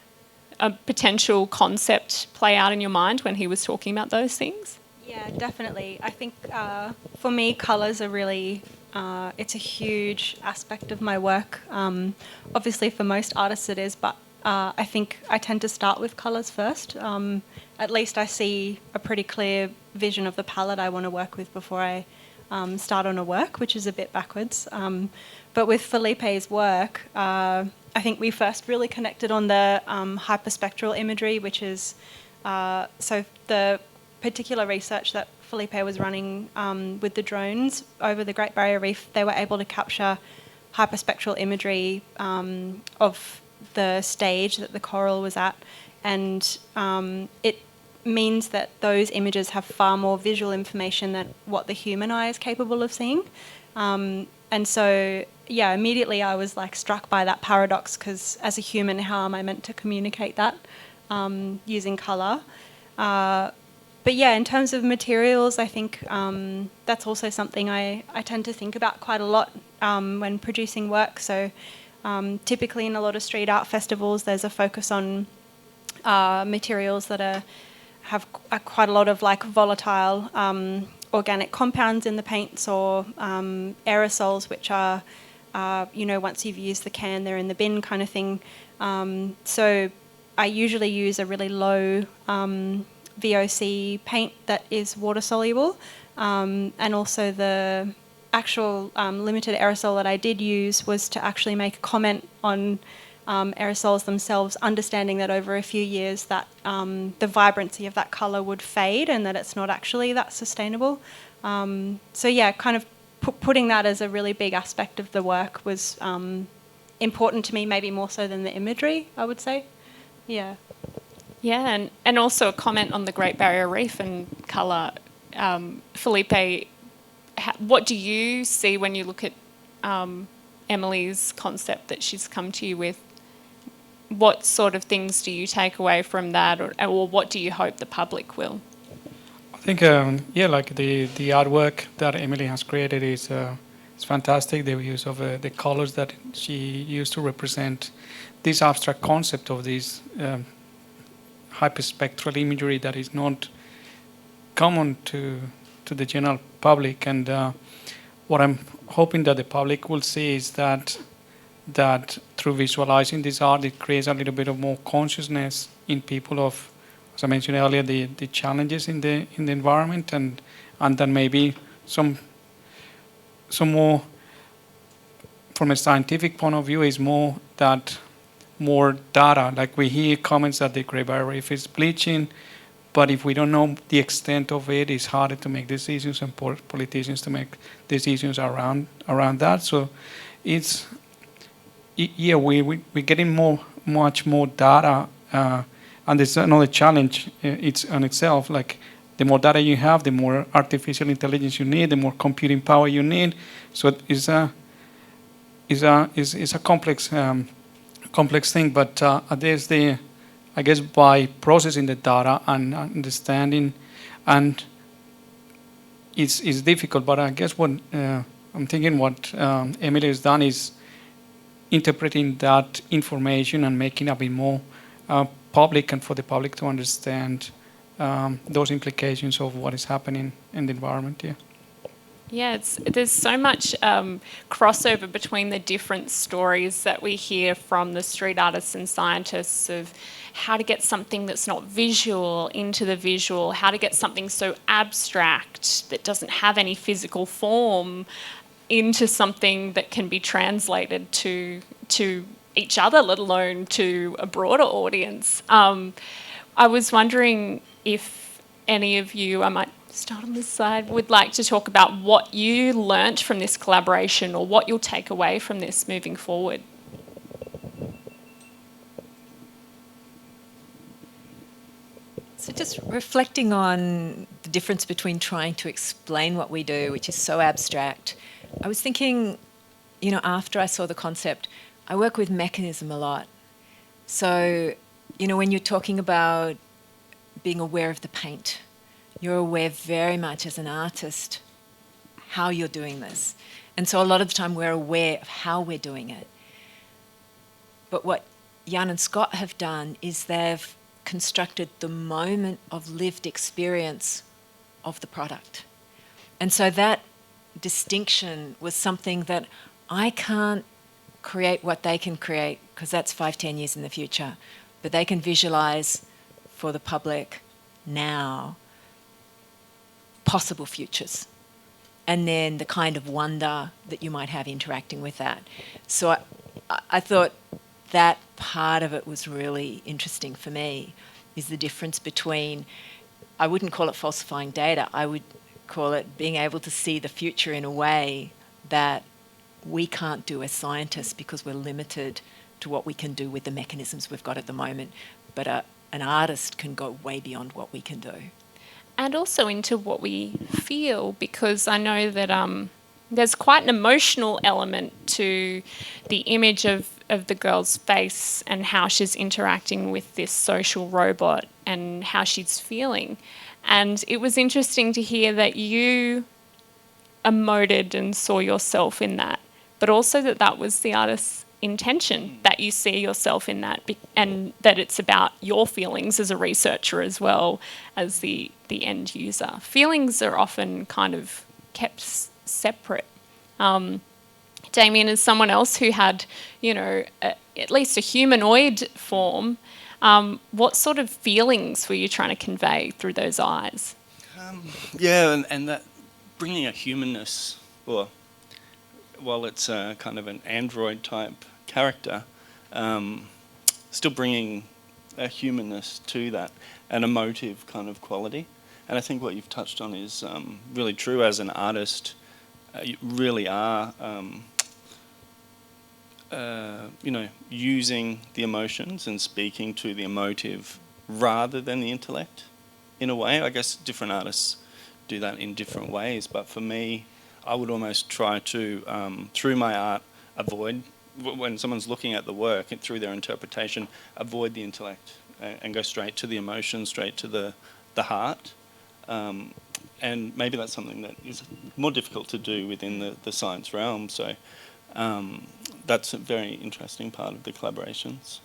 a potential concept play out in your mind when he was talking about those things? Yeah, definitely. I think for me, colours are really, it's a huge aspect of my work. Obviously, for most artists it is, but I think I tend to start with colours first. At least I see a pretty clear vision of the palette I want to work with before I start on a work, which is a bit backwards. But with Felipe's work, I think we first really connected on the hyperspectral imagery, which is, so the particular research that Felipe was running with the drones over the Great Barrier Reef, they were able to capture hyperspectral imagery of the stage that the coral was at, and it means that those images have far more visual information than what the human eye is capable of seeing. And so, yeah, immediately I was like struck by that paradox, because as a human, how am I meant to communicate that using colour? But yeah, in terms of materials, I think that's also something I tend to think about quite a lot when producing work. So typically in a lot of street art festivals, there's a focus on materials that have quite a lot of like volatile organic compounds in the paints, or aerosols, which are, once you've used the can, they're in the bin kind of thing. So I usually use a really low VOC paint that is water soluble, and also the actual limited aerosol that I did use was to actually make a comment on aerosols themselves, understanding that over a few years that the vibrancy of that colour would fade and that it's not actually that sustainable. So yeah, kind of putting that as a really big aspect of the work was important to me, maybe more so than the imagery, I would say. Yeah. Yeah, and also a comment on the Great Barrier Reef and colour. Felipe, what do you see when you look at Emily's concept that she's come to you with? What sort of things do you take away from that, or what do you hope the public will? I think, like the artwork that Emily has created is fantastic. The use of the colors that she used to represent this abstract concept of this hyperspectral imagery that is not common to the general public. And what I'm hoping that the public will see is that through visualizing this art, it creates a little bit of more consciousness in people of, as I mentioned earlier, the challenges in the environment, and then maybe some more, from a scientific point of view, is more data. Like we hear comments that the Great Barrier Reef is bleaching, but if we don't know the extent of it, it's harder to make decisions, and politicians to make decisions around that. So it's we're getting much more data, and there's another challenge. It's on itself. Like the more data you have, the more artificial intelligence you need, the more computing power you need. So it's is a complex thing, but there's I guess by processing the data and understanding, and it's difficult, but I guess what I'm thinking what Emily has done is interpreting that information and making it a bit more public and for the public to understand those implications of what is happening in the environment. Yeah. Yeah, there's so much crossover between the different stories that we hear from the street artists and scientists of how to get something that's not visual into the visual, how to get something so abstract that doesn't have any physical form into something that can be translated to each other, let alone to a broader audience. I was wondering if any of you, I might start on this side, would like to talk about what you learnt from this collaboration or what you'll take away from this moving forward. So just reflecting on the difference between trying to explain what we do, which is so abstract, I was thinking, after I saw the concept, I work with mechanism a lot. So, when you're talking about being aware of the paint, you're aware very much as an artist how you're doing this. And so a lot of the time we're aware of how we're doing it. But what Jan and Scott have done is they've constructed the moment of lived experience of the product. And so that distinction was something that I can't create what they can create, because that's 5-10 years in the future. But they can visualize for the public now possible futures, and then the kind of wonder that you might have interacting with that. So I thought that part of it was really interesting for me, is the difference between, I wouldn't call it falsifying data, I would call it being able to see the future in a way that we can't do as scientists because we're limited to what we can do with the mechanisms we've got at the moment. But an artist can go way beyond what we can do. And also into what we feel, because I know that there's quite an emotional element to the image of the girl's face and how she's interacting with this social robot and how she's feeling. And it was interesting to hear that you emoted and saw yourself in that, but also that was the artist's intention, that you see yourself in that, and that it's about your feelings as a researcher as well as the end user. Feelings are often kind of kept separate. Damien, as someone else who had, at least a humanoid form, what sort of feelings were you trying to convey through those eyes? And that bringing a humanness, or while it's kind of an android type character, still bringing a humanness to that, an emotive kind of quality. And I think what you've touched on is really true. As an artist, you really are, using the emotions and speaking to the emotive rather than the intellect, in a way. I guess different artists do that in different ways, but for me, I would almost try to, through my art, avoid, when someone's looking at the work and through their interpretation, avoid the intellect and go straight to the emotion, straight to the heart. And maybe that's something that is more difficult to do within the science realm. So that's a very interesting part of the collaborations.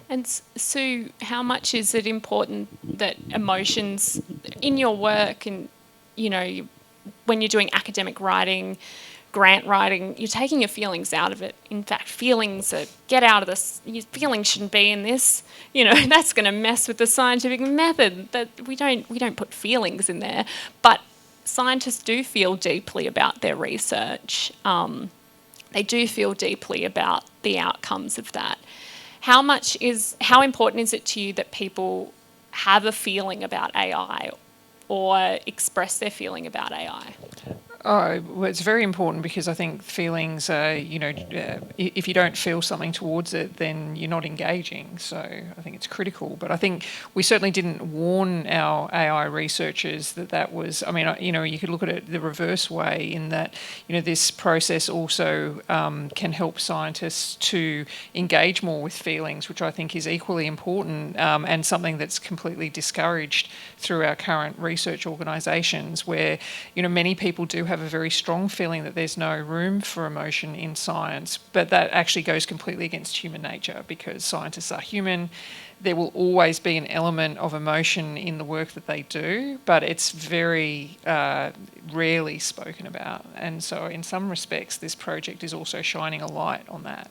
And Sue, how much is it important that emotions in your work, and when you're doing academic writing, grant writing, you're taking your feelings out of it. In fact, feelings are, get out of this, your feelings shouldn't be in this. That's going to mess with the scientific method. That we don't put feelings in there. But scientists do feel deeply about their research. They do feel deeply about the outcomes of that. How important is it to you that people have a feeling about AI or express their feeling about AI? Oh, well, it's very important because I think feelings are, if you don't feel something towards it, then you're not engaging. So I think it's critical. But I think we certainly didn't warn our AI researchers that was, you could look at it the reverse way in that, this process also can help scientists to engage more with feelings, which I think is equally important and something that's completely discouraged through our current research organisations where, many people do have a very strong feeling that there's no room for emotion in science, but that actually goes completely against human nature because scientists are human. There will always be an element of emotion in the work that they do, but it's very rarely spoken about. And so in some respects, this project is also shining a light on that.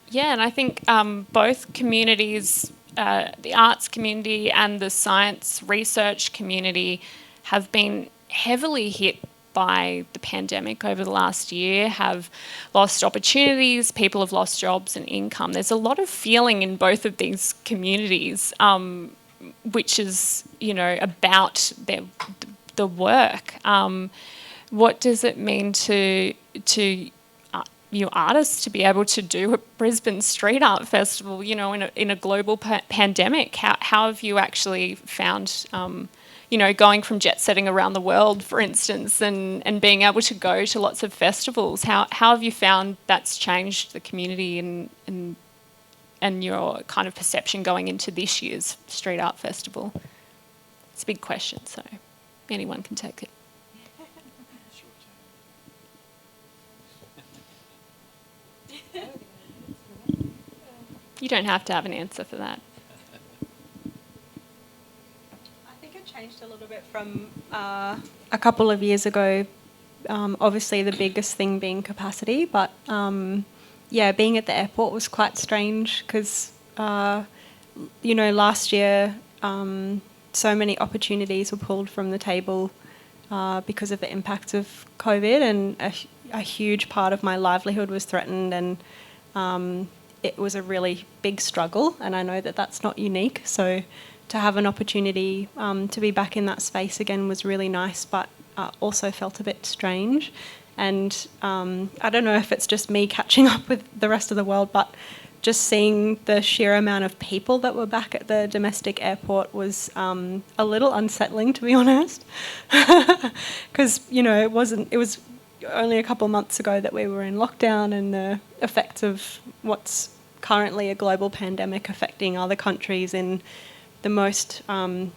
Yeah, and I think both communities, the arts community and the science research community, have been heavily hit by the pandemic over the last year, have lost opportunities, people have lost jobs and income. There's a lot of feeling in both of these communities, which is, about the work. What does it mean to artists to be able to do a Brisbane Street Art Festival, in a global pandemic? How have you actually found going from jet setting around the world, for instance, and being able to go to lots of festivals? How have you found that's changed the community and your kind of perception going into this year's Street Art Festival? It's a big question, so anyone can take it. You don't have to have an answer for that. Changed a little bit from a couple of years ago. Obviously, the biggest thing being capacity, but being at the airport was quite strange because, last year so many opportunities were pulled from the table because of the impacts of COVID, and a huge part of my livelihood was threatened, and it was a really big struggle, and I know that that's not unique, so to have an opportunity to be back in that space again was really nice, but also felt a bit strange. And I don't know if it's just me catching up with the rest of the world, but just seeing the sheer amount of people that were back at the domestic airport was a little unsettling, to be honest. Because, it was only a couple of months ago that we were in lockdown, and the effects of what's currently a global pandemic affecting other countries in the most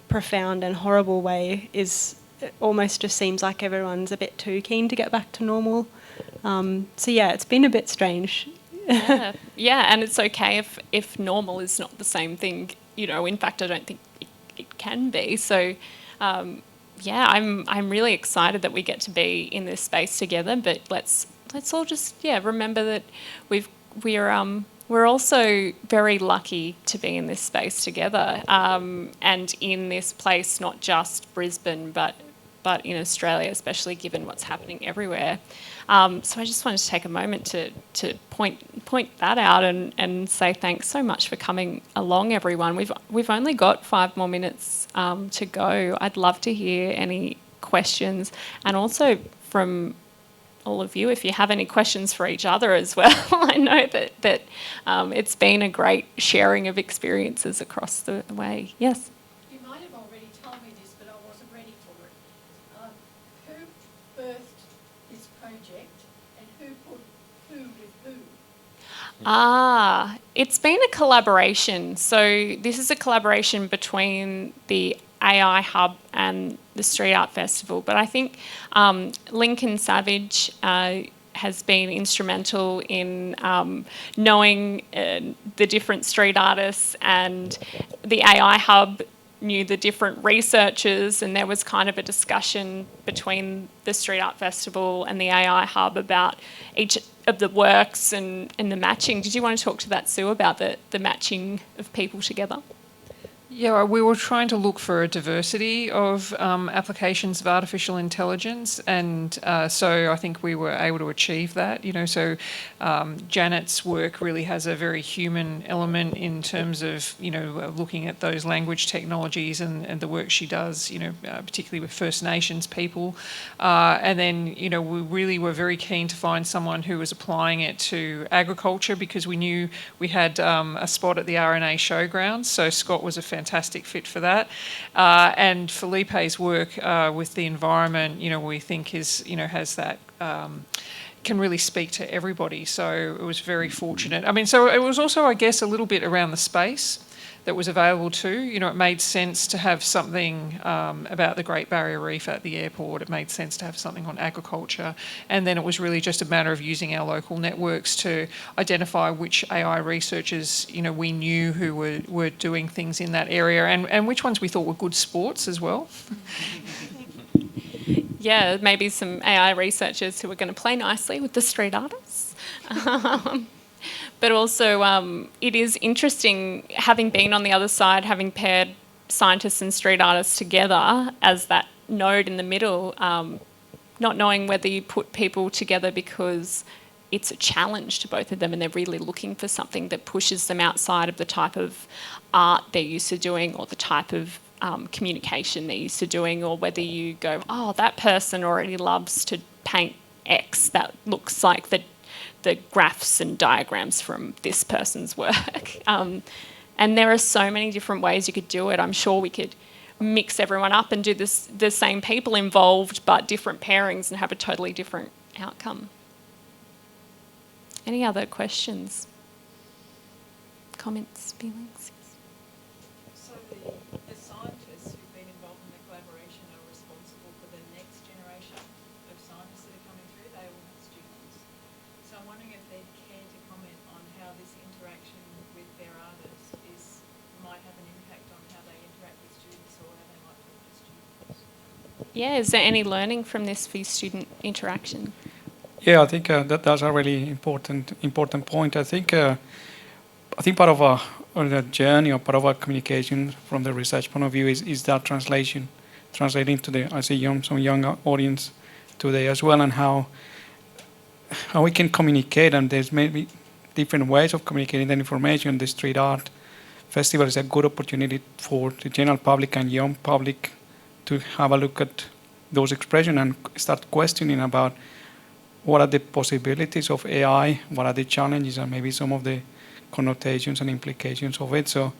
profound and horrible way is, it almost just seems like everyone's a bit too keen to get back to normal. It's been a bit strange. Yeah, and it's okay if normal is not the same thing. In fact, I don't think it can be. So, I'm really excited that we get to be in this space together. But let's all just remember that we're also very lucky to be in this space together, and in this place, not just Brisbane, but in Australia, especially given what's happening everywhere. So I just wanted to take a moment to point that out and say thanks so much for coming along, everyone. We've only got 5 more minutes to go. I'd love to hear any questions, and also from all of you, if you have any questions for each other as well. I know that it's been a great sharing of experiences across the way. Yes? You might have already told me this, but I wasn't ready for it. Who birthed this project and who put who with who? It's been a collaboration. So this is a collaboration between the AI Hub and the Street Art Festival. But I think Lincoln Savage has been instrumental in knowing the different street artists, and the AI Hub knew the different researchers, and there was kind of a discussion between the Street Art Festival and the AI Hub about each of the works and the matching. Did you want to talk to that, Sue, about the matching of people together? Yeah, we were trying to look for a diversity of applications of artificial intelligence, and so I think we were able to achieve that. So Janet's work really has a very human element in terms of looking at those language technologies and the work she does. Particularly with First Nations people, and then we really were very keen to find someone who was applying it to agriculture, because we knew we had a spot at the RNA showgrounds. So Scott was a fantastic fit for that, and Felipe's work with the environment, we think has that. Can really speak to everybody, so it was very fortunate. I mean, so it was also, I guess, a little bit around the space that was available too. It made sense to have something about the Great Barrier Reef at the airport. It made sense to have something on agriculture. And then it was really just a matter of using our local networks to identify which AI researchers, we knew who were doing things in that area, and which ones we thought were good sports as well. Yeah, maybe some AI researchers who are going to play nicely with the street artists. But also, it is interesting, having been on the other side, having paired scientists and street artists together as that node in the middle, not knowing whether you put people together because it's a challenge to both of them and they're really looking for something that pushes them outside of the type of art they're used to doing or the type of communication they're used to doing, or whether you go, oh, that person already loves to paint X, that looks like the graphs and diagrams from this person's work. And there are so many different ways you could do it. I'm sure we could mix everyone up and do the same people involved but different pairings and have a totally different outcome. Any other questions? Comments? Feelings? So the scientists who've been involved in the collaboration are responsible for the next generation of scientists that are coming through. They all have students. So I'm wondering if they'd care to comment on how this interaction with their artists might have an impact on how they interact with students or how they might talk to students. Yeah, is there any learning from this for student interaction? Yeah, I think that's a really important point. I think part of the journey or part of our communication from the research point of view is that translating to some young audience today as well, and how we can communicate. And there's maybe different ways of communicating that information. The street art festival is a good opportunity for the general public and young public to have a look at those expressions and start questioning about what are the possibilities of AI, what are the challenges, and maybe some of the connotations and implications of it. So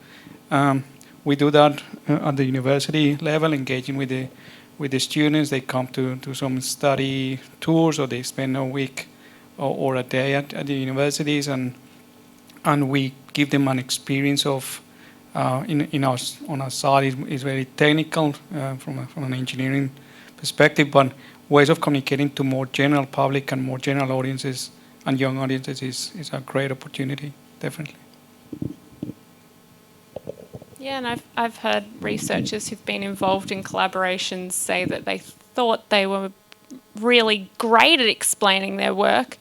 we do that at the university level, engaging with the students. They come to some study tours, or they spend a week or a day at the universities, and we give them an experience of on our side is very technical from an engineering perspective, but ways of communicating to more general public and more general audiences and young audiences is a great opportunity, definitely. Yeah, and I've heard researchers who've been involved in collaborations say that they thought they were really great at explaining their work,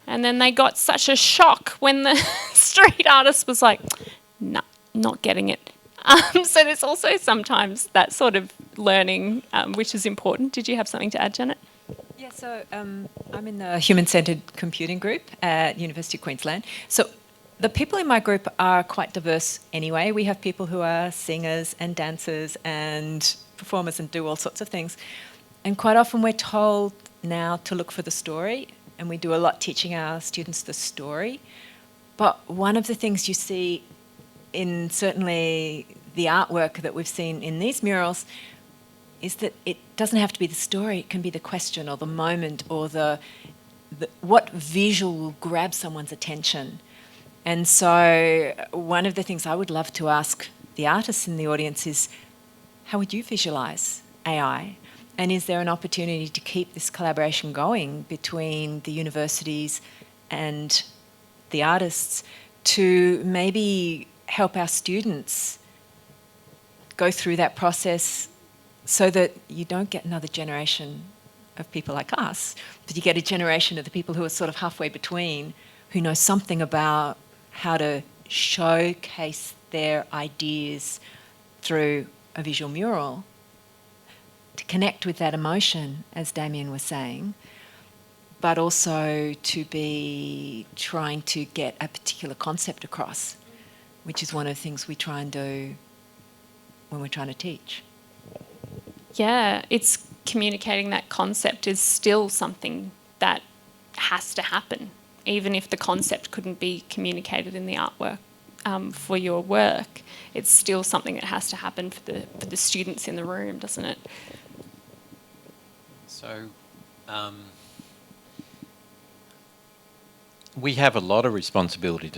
and then they got such a shock when the street artist was like, "Nah, not getting it." So there's also sometimes that sort of learning, which is important. Did you have something to add, Janet? Yeah, so I'm in the Human-Centred Computing Group at University of Queensland. So the people in my group are quite diverse anyway. We have people who are singers and dancers and performers and do all sorts of things. And quite often we're told now to look for the story, and we do a lot teaching our students the story. But one of the things you see in certainly the artwork that we've seen in these murals is that it doesn't have to be the story. It can be the question or the moment or the what visual will grab someone's attention. And so one of the things I would love to ask the artists in the audience is, how would you visualise AI? And is there an opportunity to keep this collaboration going between the universities and the artists to maybe help our students go through that process so that you don't get another generation of people like us, but you get a generation of the people who are sort of halfway between, who know something about how to showcase their ideas through a visual mural to connect with that emotion, as Damien was saying, but also to be trying to get a particular concept across, which is one of the things we try and do when we're trying to teach. Yeah, it's communicating that concept is still something that has to happen, even if the concept couldn't be communicated in the artwork for your work. It's still something that has to happen for the students in the room, doesn't it? So, we have a lot of responsibility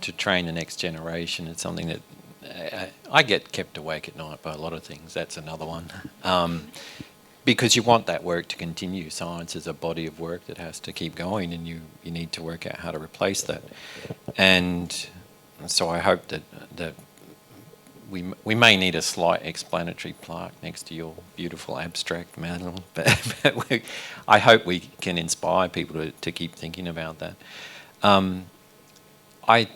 to train the next generation. It's something that I get kept awake at night by a lot of things. That's another one. Because you want that work to continue. Science is a body of work that has to keep going, and you need to work out how to replace that. And so I hope that we may need a slight explanatory plaque next to your beautiful abstract, Madeline, but I hope we can inspire people to keep thinking about that. I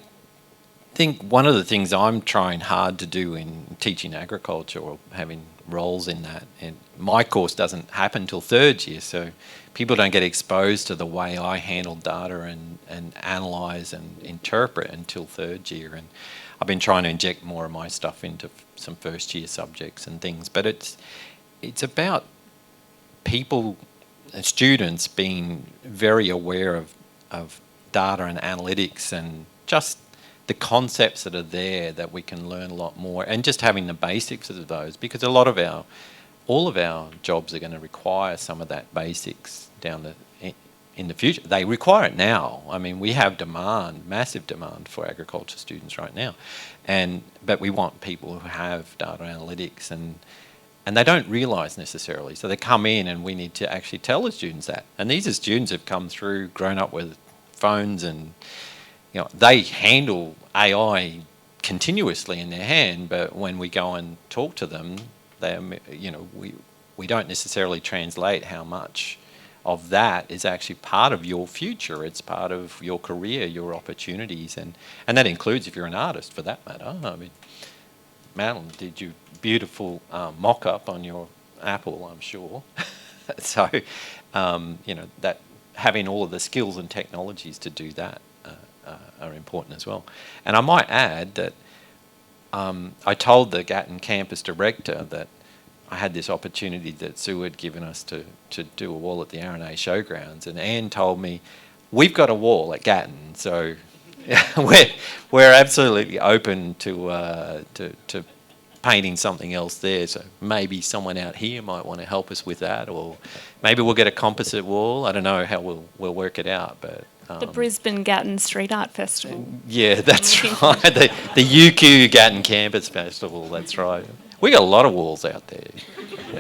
think one of the things I'm trying hard to do in teaching agriculture or having roles in that, and my course doesn't happen till third year, so people don't get exposed to the way I handle data and analyse and interpret until third year. And I've been trying to inject more of my stuff into some first year subjects and things, but it's about people, students being very aware of data and analytics and just the concepts that are there that we can learn a lot more, and just having the basics of those, because all of our jobs are going to require some of that basics in the future. They require it now. I mean, we have massive demand for agriculture students right now, but we want people who have data analytics and they don't realise necessarily. So they come in and we need to actually tell the students that. And these are students who've come through, grown up with phones, and they handle AI continuously in their hand, but when we go and talk to them, we don't necessarily translate how much of that is actually part of your future. It's part of your career, your opportunities, and that includes if you're an artist, for that matter. I mean, Madeline did you beautiful mock-up on your Apple, I'm sure. So, that having all of the skills and technologies to do that are important as well. And I might add that I told the Gatton campus director that I had this opportunity that Sue had given us to do a wall at the RNA Showgrounds, and Anne told me, we've got a wall at Gatton, so we're absolutely open to painting something else there. So maybe someone out here might want to help us with that, or maybe we'll get a composite wall. I don't know how we'll work it out, but the Brisbane Gatton Street Art Festival. Yeah, that's right. The UQ Gatton Campus Festival. That's right. We got a lot of walls out there.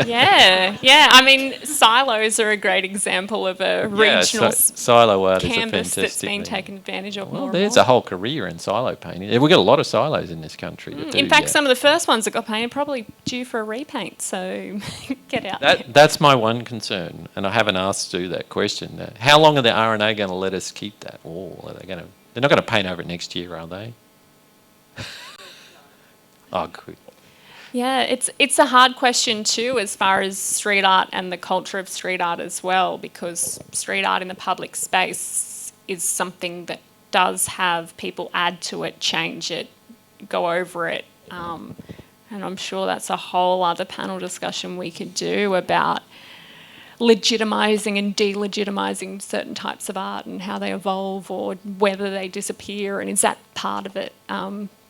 Yeah. I mean, silos are a great example of a regional silo art canvas is a that's been thing. taken advantage of. Well, more there's and more. a whole career in silo painting. We've got a lot of silos in this country. In fact, some of the first ones that got painted probably due for a repaint. So get out there. That's my one concern, and I haven't asked Stu that question. How long are the RNA going to let us keep that wall? They're not going to paint over it next year, are they? Oh, good. Yeah, it's a hard question too, as far as street art and the culture of street art as well, because street art in the public space is something that does have people add to it, change it, go over it, and I'm sure that's a whole other panel discussion we could do about legitimising and delegitimising certain types of art and how they evolve or whether they disappear, and is that part of it?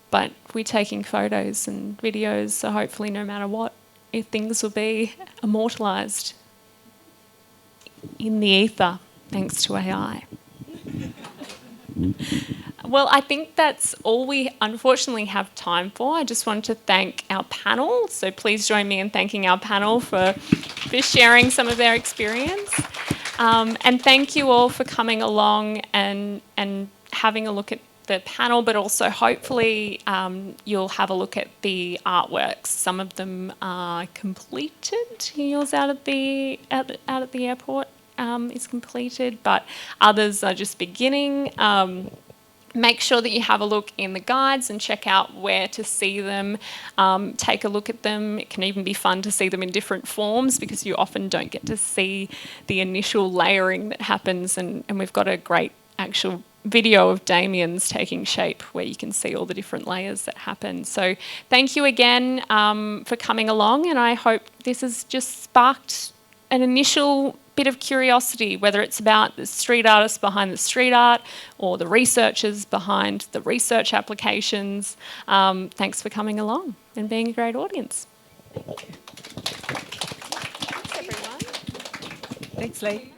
But we're taking photos and videos, so hopefully no matter what, things will be immortalised in the ether, thanks to AI. Well, I think that's all we unfortunately have time for. I just want to thank our panel, so please join me in thanking our panel for sharing some of their experience. And thank you all for coming along and having a look at the panel, but also hopefully you'll have a look at the artworks. Some of them are completed. Yours out at the airport is completed, but others are just beginning. Make sure that you have a look in the guides and check out where to see them. Take a look at them. It can even be fun to see them in different forms because you often don't get to see the initial layering that happens. And we've got a great actual video of Damien's taking shape where you can see all the different layers that happen. So thank you again for coming along, and I hope this has just sparked an initial bit of curiosity, whether it's about the street artists behind the street art or the researchers behind the research applications. Thanks for coming along and being a great audience. Thank you. Thanks, everyone. Thanks, Lee.